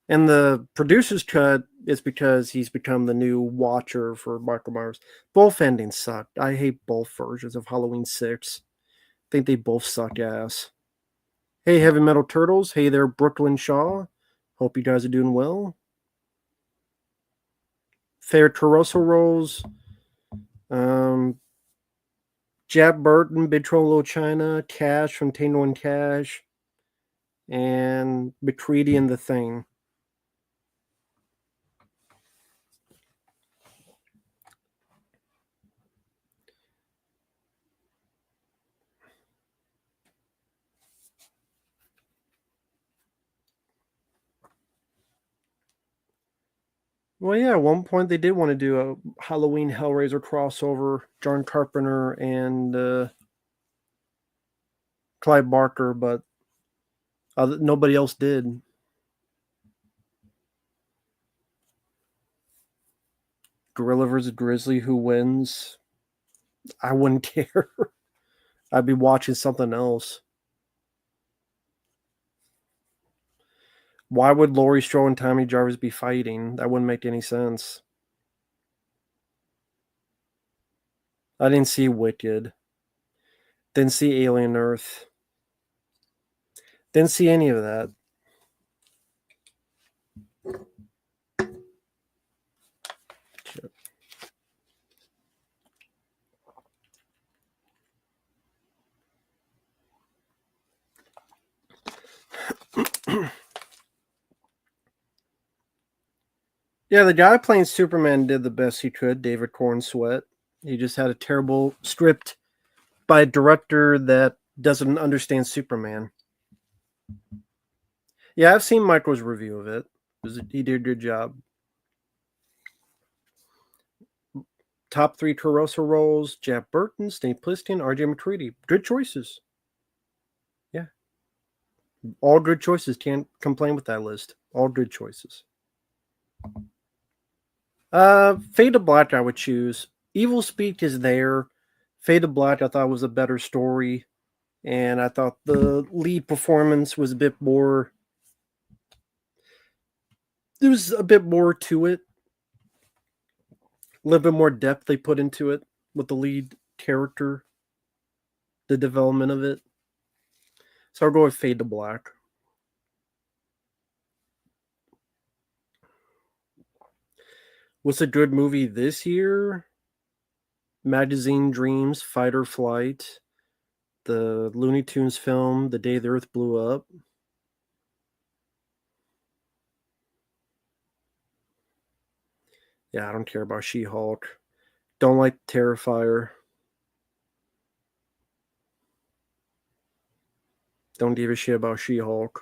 And the producer's cut is because he's become the new watcher for Michael Myers. Both endings suck. I hate both versions of Halloween 6. I think they both suck ass. Hey, Heavy Metal Turtles. Hey there, Brooklyn Shaw. Hope you guys are doing well. Fair Caroso Rolls. Jack Burton, Big Trouble in Little China, Cash from Tango and Cash, and McCready and the Thing. Well, yeah, at one point they did want to do a Halloween Hellraiser crossover, John Carpenter and Clive Barker, but nobody else did. Gorilla vs. Grizzly, who wins? I wouldn't care. I'd be watching something else. Why would Laurie Strode and Tommy Jarvis be fighting? That wouldn't make any sense. I didn't see Wicked. Didn't see Alien Earth. Didn't see any of that. Yeah, the guy playing Superman did the best he could, David Corn Sweat. He just had a terrible script by a director that doesn't understand Superman. Yeah, I've seen Michael's review of it. He did a good job. Top three Caruso roles: Jack Burton, Steve Pliskin, RJ McCready. Good choices. Yeah. All good choices. Can't complain with that list. All good choices. Fade to Black I would choose. Evil Speak is there. Fade to Black I thought was a better story. And I thought the lead performance was a bit more. There was a bit more to it. A little bit more depth they put into it with the lead character, the development of it. So I'll go with Fade to Black. What's a good movie this year? Magazine Dreams, Fight or Flight, the Looney Tunes film, The Day the Earth Blew Up. Yeah, I don't care about She-Hulk. Don't like Terrifier. Don't give a shit about She-Hulk.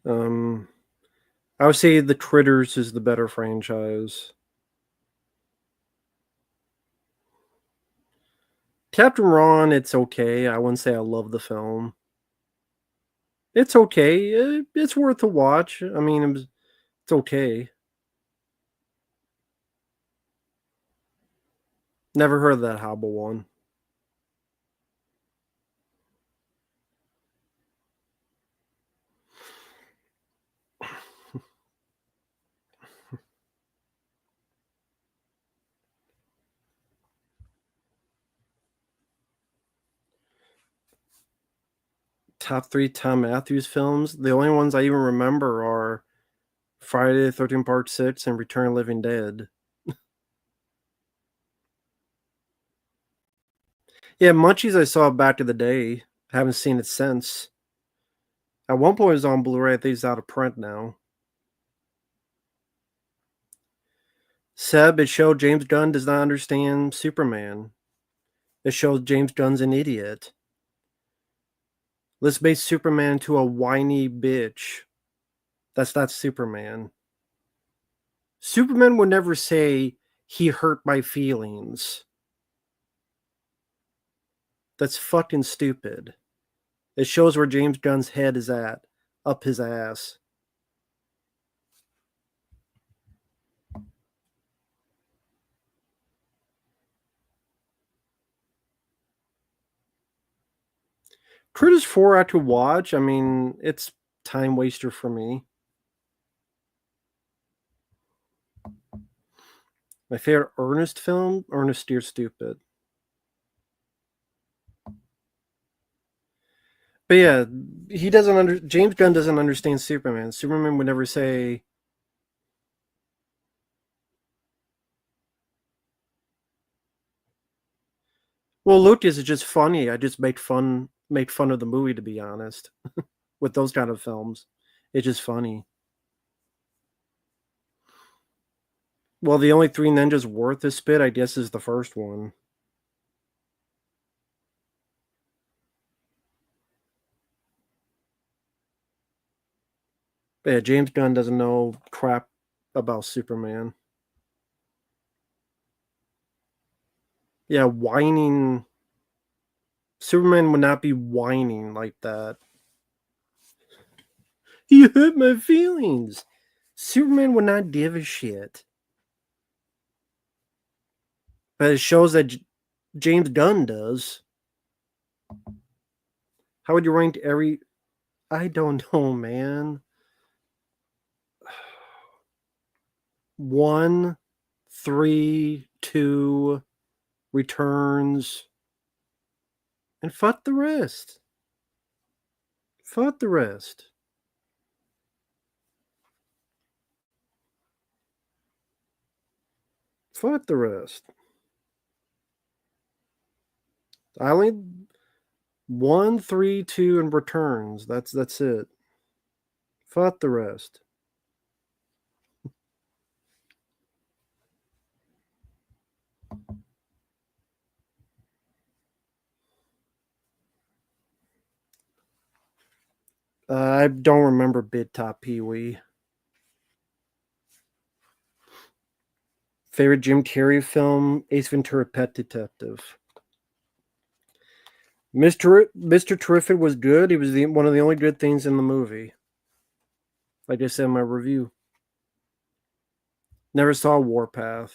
I would say The Critters is the better franchise. Captain Ron, it's okay. I wouldn't say I love the film. It's okay. It's worth a watch. I mean, it's okay. Never heard of that Hobble one. Top 3 Tom Matthews films. The only ones I even remember are Friday the 13th Part 6 and Return of the Living Dead. Yeah, Munchies I saw back in the day. Haven't seen it since. At one point it was on Blu-ray. I think it's out of print now. Seb, it showed James Gunn does not understand Superman. It shows James Gunn's an idiot. Let's make Superman into a whiny bitch. That's not Superman. Superman would never say, he hurt my feelings. That's fucking stupid. It shows where James Gunn's head is at. Up his ass. Critters 4 I could watch. I mean, it's time waster for me. My favorite Ernest film, Ernest You're Stupid. But yeah, James Gunn doesn't understand Superman. Superman would never say, well, Lucas is just funny. I just make fun of the movie, to be honest. With those kind of films. It's just funny. Well, the only Three Ninjas worth a spit, I guess, is the first one. But yeah, James Gunn doesn't know crap about Superman. Yeah, whining. Superman would not be whining like that. You hurt my feelings. Superman would not give a shit. But it shows that James Gunn does. How would you rank every... I don't know, man. 1, 3, 2, Returns, and fuck the rest. Fuck the rest. Fuck the rest. I only 1, 3, 2, and Returns. That's it. Fuck the rest. I don't remember Big Top Pee Wee. Favorite Jim Carrey film? Ace Ventura: Pet Detective. Mr. Terrific was good. He was one of the only good things in the movie. Like I said in my review. Never saw Warpath.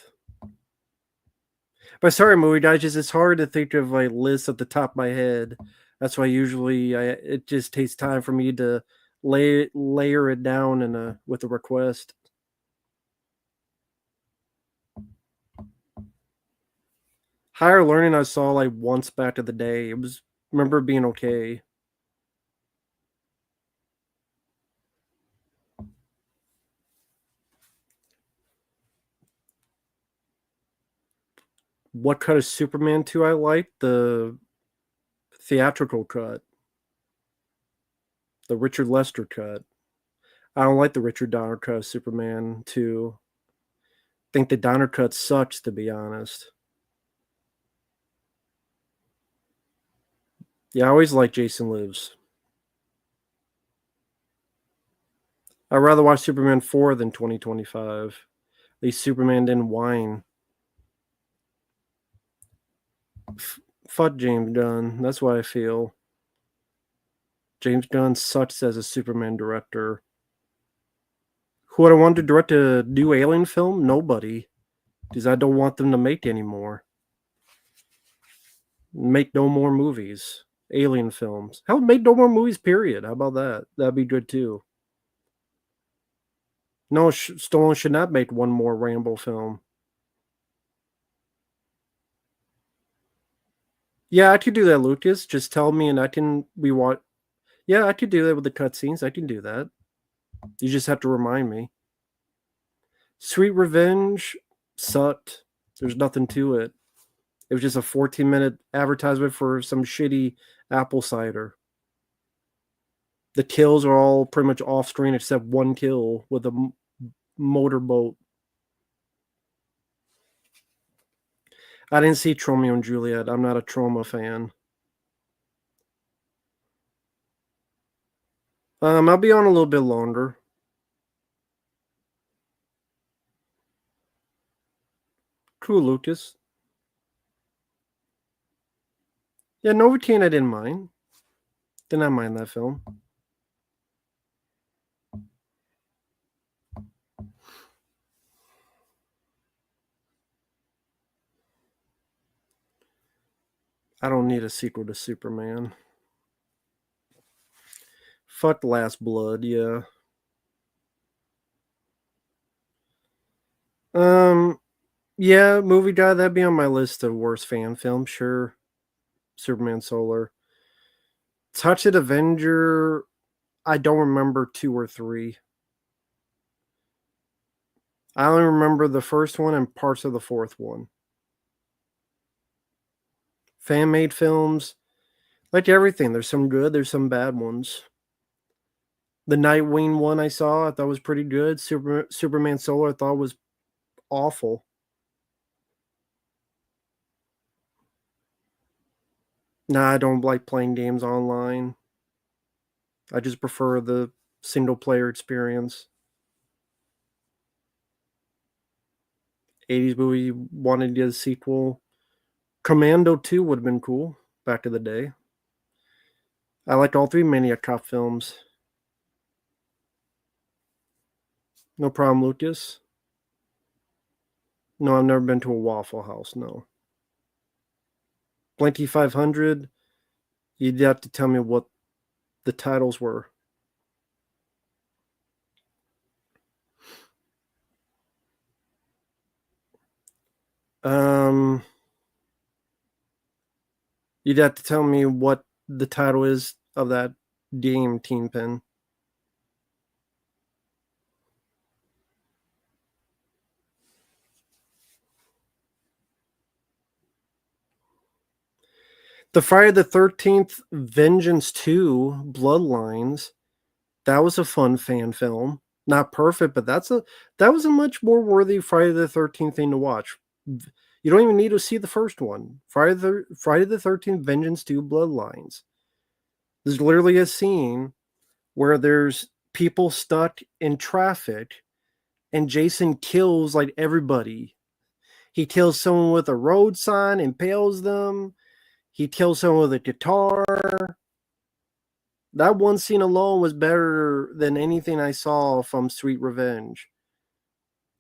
But sorry, movie digest. It's hard to think of a list at the top of my head. That's why usually it just takes time for me to layer it down with a request. Higher Learning I saw like once back in the day. Remember being okay. What cut of Superman 2 I like? The theatrical cut. The Richard Lester cut. I don't like the Richard Donner cut of Superman 2. think the Donner cut sucks, to be honest. Yeah, I always like Jason Lives. I'd rather watch Superman 4 than 2025. At least Superman didn't whine. Fuck James Gunn. That's what I feel. James Gunn sucks as a Superman director. Who would I want to direct a new Alien film? Nobody. Because I don't want them to make anymore. Make no more movies. Alien films. Hell, make no more movies, period. How about that? That'd be good too. No, Stallone should not make one more Rambo film. Yeah, I could do that, Lucas. Just tell me and I can rewatch. Yeah, I could do that with the cutscenes. I can do that. You just have to remind me. Sweet Revenge sucked. There's nothing to it. It was just a 14-minute advertisement for some shitty apple cider. The kills are all pretty much off screen except one kill with a motorboat. I didn't see Tromeo and Juliet. I'm not a Troma fan. I'll be on a little bit longer. Cool, Lucas. Yeah, Novocaine I didn't mind. Did not mind that film. I don't need a sequel to Superman. Fuck Last Blood, yeah. Yeah, Movie Guy, that'd be on my list of worst fan films, sure. Superman Solar. Touch It Avenger, I don't remember 2 or 3. I only remember the first one and parts of the fourth one. Fan made films, like everything, there's some good, there's some bad ones. The Nightwing one I saw, I thought was pretty good. Superman Solar, I thought was awful. Nah, I don't like playing games online. I just prefer the single player experience. 80s movie wanted to get a sequel. Commando 2 would have been cool back in the day. I liked all 3 Maniac Cop films. No problem, Lucas. No, I've never been to a Waffle House, no. Blanky 500, you'd have to tell me what the titles were. You'd have to tell me what the title is of that game, Teen Pen. The Friday the 13th Vengeance 2 Bloodlines, that was a fun fan film. Not perfect, but that was a much more worthy Friday the 13th thing to watch. You don't even need to see the first one. Friday the 13th Vengeance 2 Bloodlines. There's literally a scene where there's people stuck in traffic and Jason kills like everybody. He kills someone with a road sign, impales them. He kills someone with a guitar. That one scene alone was better than anything I saw from Sweet Revenge.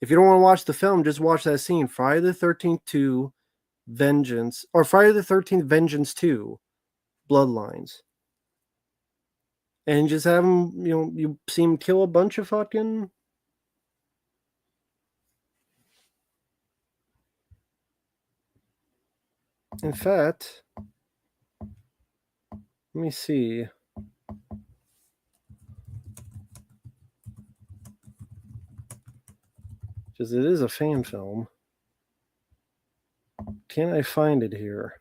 If you don't want to watch the film, just watch that scene. Friday the 13th 2 Vengeance, or Friday the 13th Vengeance 2 Bloodlines. And just have him, you see him kill a bunch of fucking. In fact, let me see. Because it is a fan film. Can I find it here?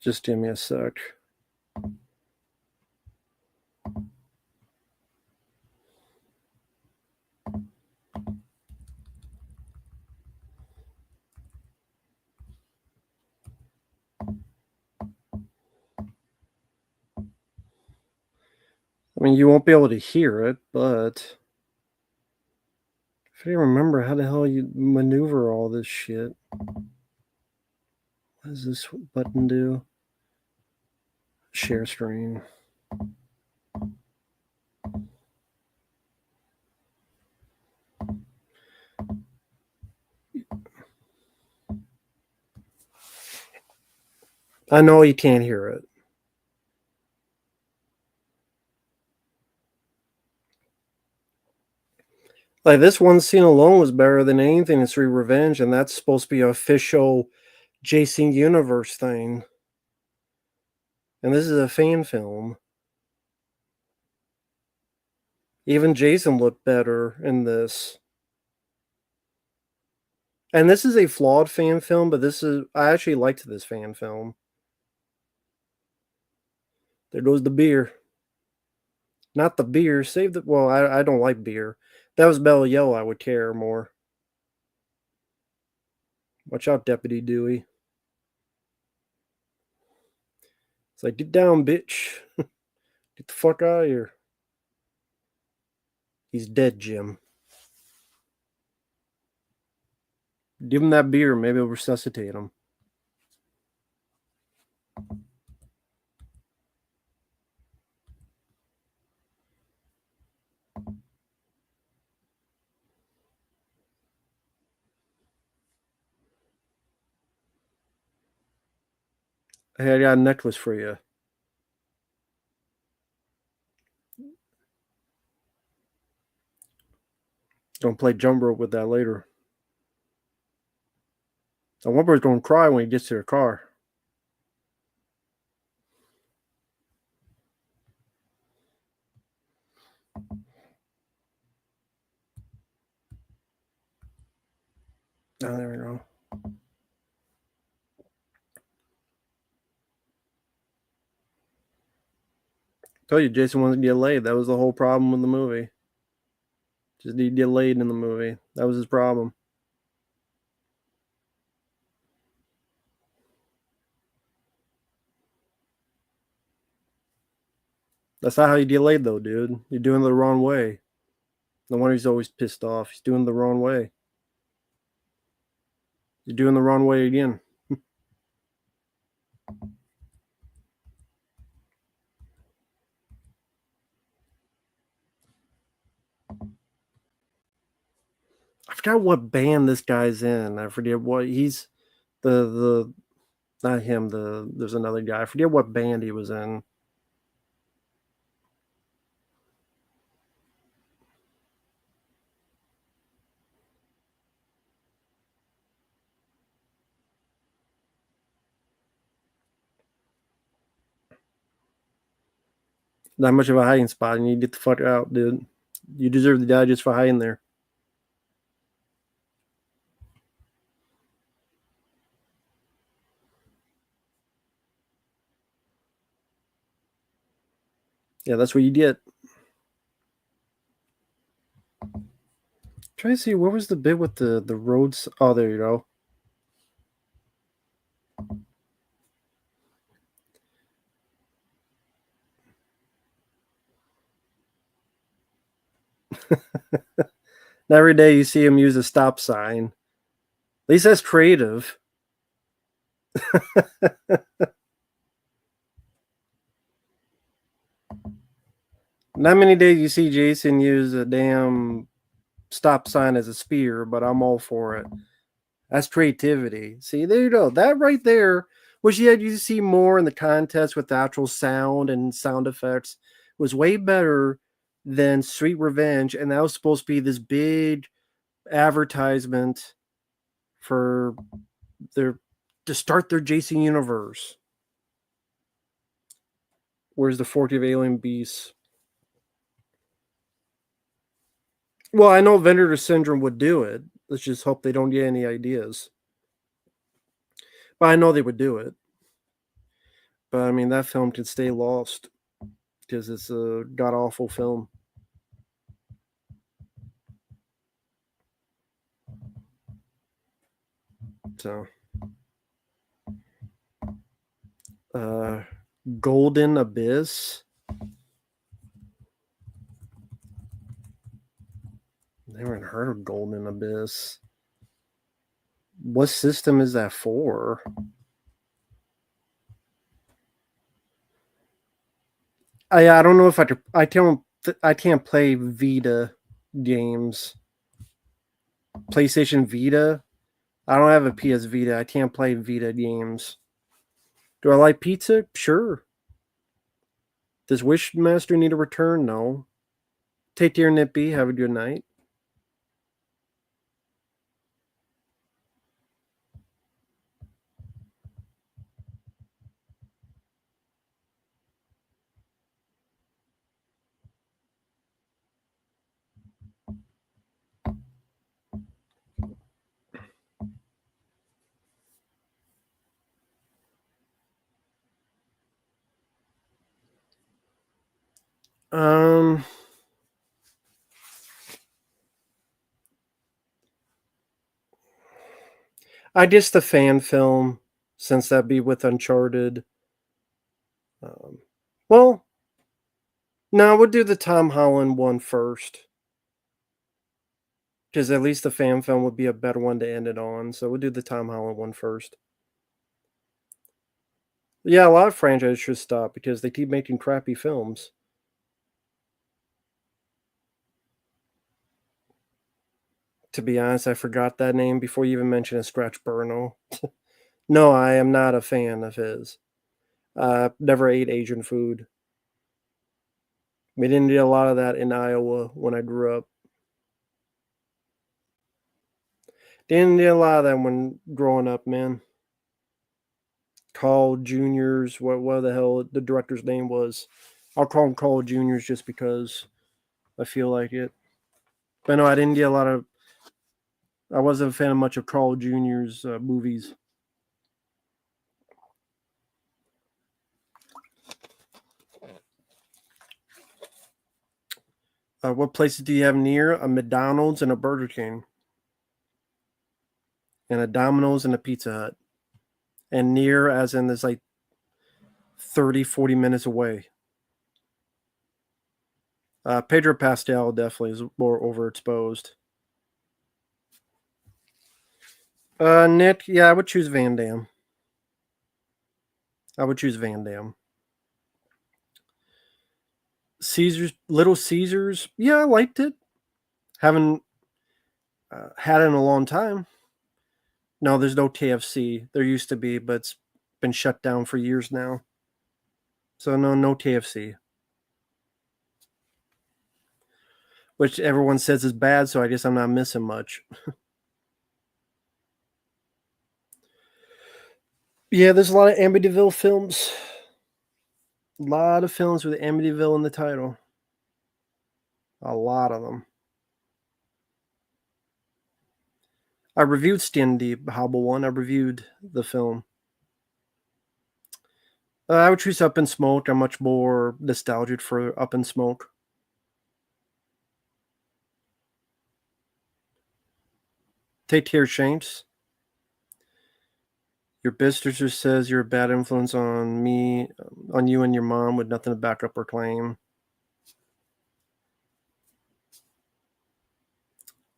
Just give me a sec. I mean, you won't be able to hear it, but if you remember how the hell you maneuver all this shit. What does this button do? Share screen. I know you can't hear it. Like, this one scene alone was better than anything in Sweet Revenge, and that's supposed to be an official Jason Universe thing. And this is a fan film. Even Jason looked better in this. And this is a flawed fan film, but I actually liked this fan film. There goes the beer. Not the beer. Save the. Well, I don't like beer. If that was Bella Yellow, I would care more. Watch out, Deputy Dewey. It's like, get down, bitch. Get the fuck out of here. He's dead, Jim. Give him that beer. Maybe it'll resuscitate him. Hey, I got a necklace for you. Don't play jump rope with that later. I wonder if he's going to cry when he gets to the car. Oh, there we go. I told you Jason wanted to get laid. That was the whole problem with the movie. Just need to get laid in the movie. That was his problem. That's not how you get laid, though, dude. You're doing it the wrong way. No wonder he's always pissed off. He's doing it the wrong way. You're doing the wrong way again. I forgot what band this guy's in. I forget what he's the not him. There's another guy. I forget what band he was in. Not much of a hiding spot, and you get the fuck out, dude. You deserve to die just for hiding there. Yeah, that's what you get. Try to see what was the bit with the roads. Oh, there you go. Every day you see him use a stop sign. At least that's creative. Not many days you see Jason use a damn stop sign as a spear, but I'm all for it. That's creativity. See, there you go. That right there, which you had you see more in the contest with the actual sound and sound effects, was way better than Sweet Revenge, and that was supposed to be this big advertisement for their to start their Jason universe. Where's the 40 of Alien Beasts? Well, I know Vendor Syndrome would do it. Let's just hope they don't get any ideas. But I know they would do it. But I mean, that film could stay lost because it's a god awful film. So, uh, Golden Abyss. Never even heard of Golden Abyss. What system is that for? I don't know if I could. I can't play Vita games. PlayStation Vita. I don't have a PS Vita. I can't play Vita games. Do I like pizza? Sure. Does Wishmaster need a return? No. Take care, Nippy. Have a good night. Um, I guess the fan film, since that'd be with Uncharted. Um, well, no, we'll do the Tom Holland one first, because at least the fan film would be a better one to end it on. So we'll do the Tom Holland one first. Yeah, a lot of franchises should stop because they keep making crappy films. To be honest, I forgot that name before you even mentioned a Scratch Burno. No, I am not a fan of his. Never ate Asian food. We didn't get a lot of that in Iowa when I grew up. Didn't get a lot of that when growing up, man. Carl Juniors, what the hell the director's name was. I'll call him Carl Juniors just because I feel like it. But no, I didn't get a lot of. I wasn't a fan of much of Carl Junior's movies. What places do you have near? A McDonald's and a Burger King, and a Domino's and a Pizza Hut. And near, as in, there's like 30, 40 minutes away. Pedro Pascal definitely is more overexposed. Nick, yeah, I would choose Van Damme. I would choose Van Damme. Caesars, Little Caesars, yeah, I liked it. Haven't had it in a long time. No, there's no KFC. There used to be, but it's been shut down for years now. So no KFC. Which everyone says is bad, so I guess I'm not missing much. Yeah, there's a lot of Amityville films. A lot of films with Amityville in the title. A lot of them. I reviewed Skin Deep, Hobble One. I reviewed the film. I would choose Up in Smoke. I'm much more nostalgic for Up in Smoke. Take care, Shanks. Your big sister says you're a bad influence on me, on you and your mom with nothing to back up her claim.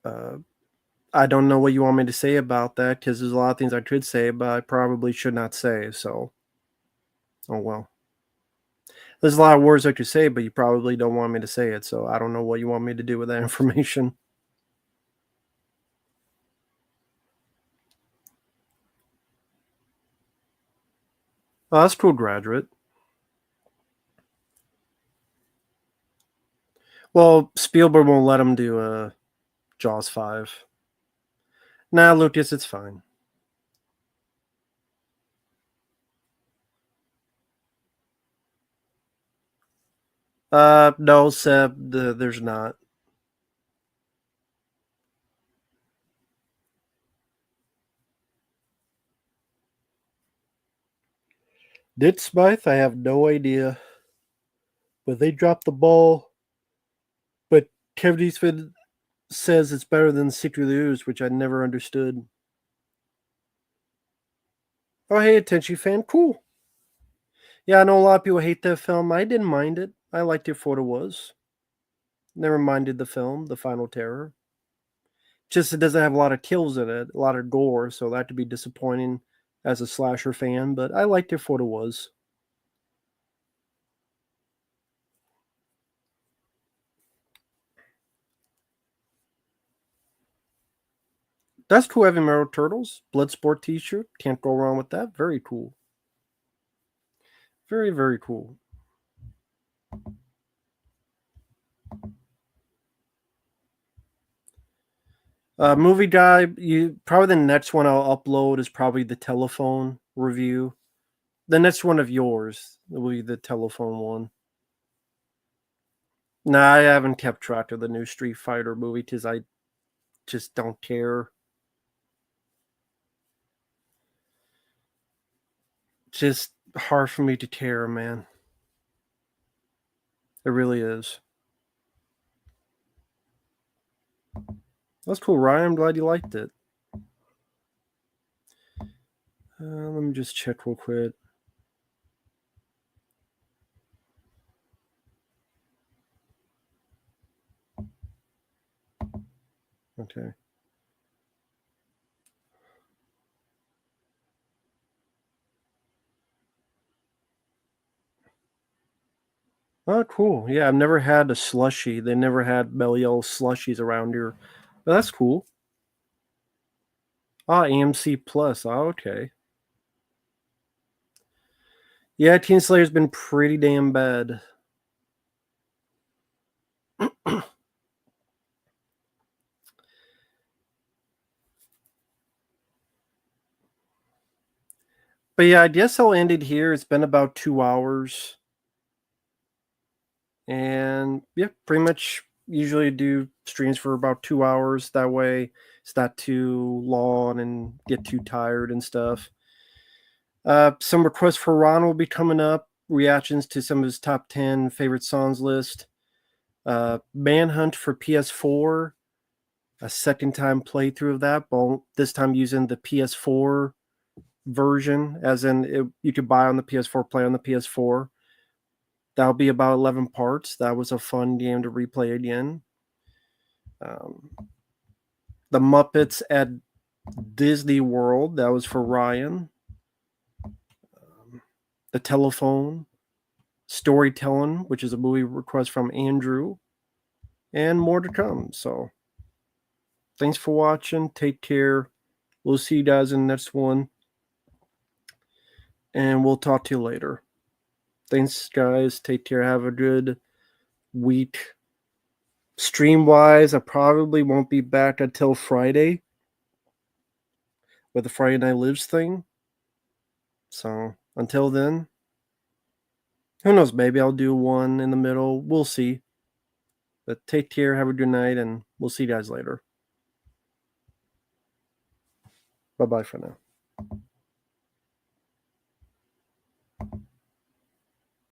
Uh, I don't know what you want me to say about that because there's a lot of things I could say, but I probably should not say. So, oh well. There's a lot of words I could say, but you probably don't want me to say it. So I don't know what you want me to do with that information. Oh, that's cool, graduate. Well, Spielberg won't let him do Jaws 5. Nah, Lucas, it's fine. No, Seb, there's not. Did Smythe? I have no idea. But they dropped the ball. But Kevin Eastman says it's better than Secret of the Ooze, which I never understood. Oh, hey, Attention fan. Cool. Yeah, I know a lot of people hate that film. I didn't mind it. I liked it for what it was. Never minded the film, The Final Terror. Just it doesn't have a lot of kills in it, a lot of gore, so that could be disappointing as a slasher fan, but I liked it for what it was. That's cool. Heavy Metal Turtles, Bloodsport t-shirt. Can't go wrong with that. Very cool. Very, very cool. Movie guy, you probably the next one I'll upload is probably the telephone review. The next one of yours will be the telephone one. Nah, I haven't kept track of the new Street Fighter movie because I just don't care. Just hard for me to care, man. It really is. That's cool, Ryan. I'm glad you liked it. Let me just check real quick. Okay. Oh, cool. Yeah, I've never had a slushy. They never had Belial slushies around here. But that's cool. Ah, AMC Plus. Oh, okay. Yeah, Teen Slayer's been pretty damn bad. But yeah, I guess I'll end it here. It's been about 2 hours. And yeah, pretty much usually do streams for about 2 hours. That way it's not too long and get too tired and stuff. Some requests for Ron will be coming up. Reactions to some of his top 10 favorite songs list. Manhunt for PS4. A second time playthrough of that, but this time using the PS4 version, as in you could buy on the PS4, play on the PS4. That'll be about 11 parts. That was a fun game to replay again. The Muppets at Disney World. That was for Ryan. The Telephone. Storytelling, which is a movie request from Andrew. And more to come. So thanks for watching. Take care. We'll see you guys in the next one. And we'll talk to you later. Thanks, guys. Take care. Have a good week. Stream wise, I probably won't be back until Friday with the Friday Night Lives thing. So until then, who knows? Maybe I'll do one in the middle. We'll see. But take care. Have a good night, and we'll see you guys later. Bye bye for now.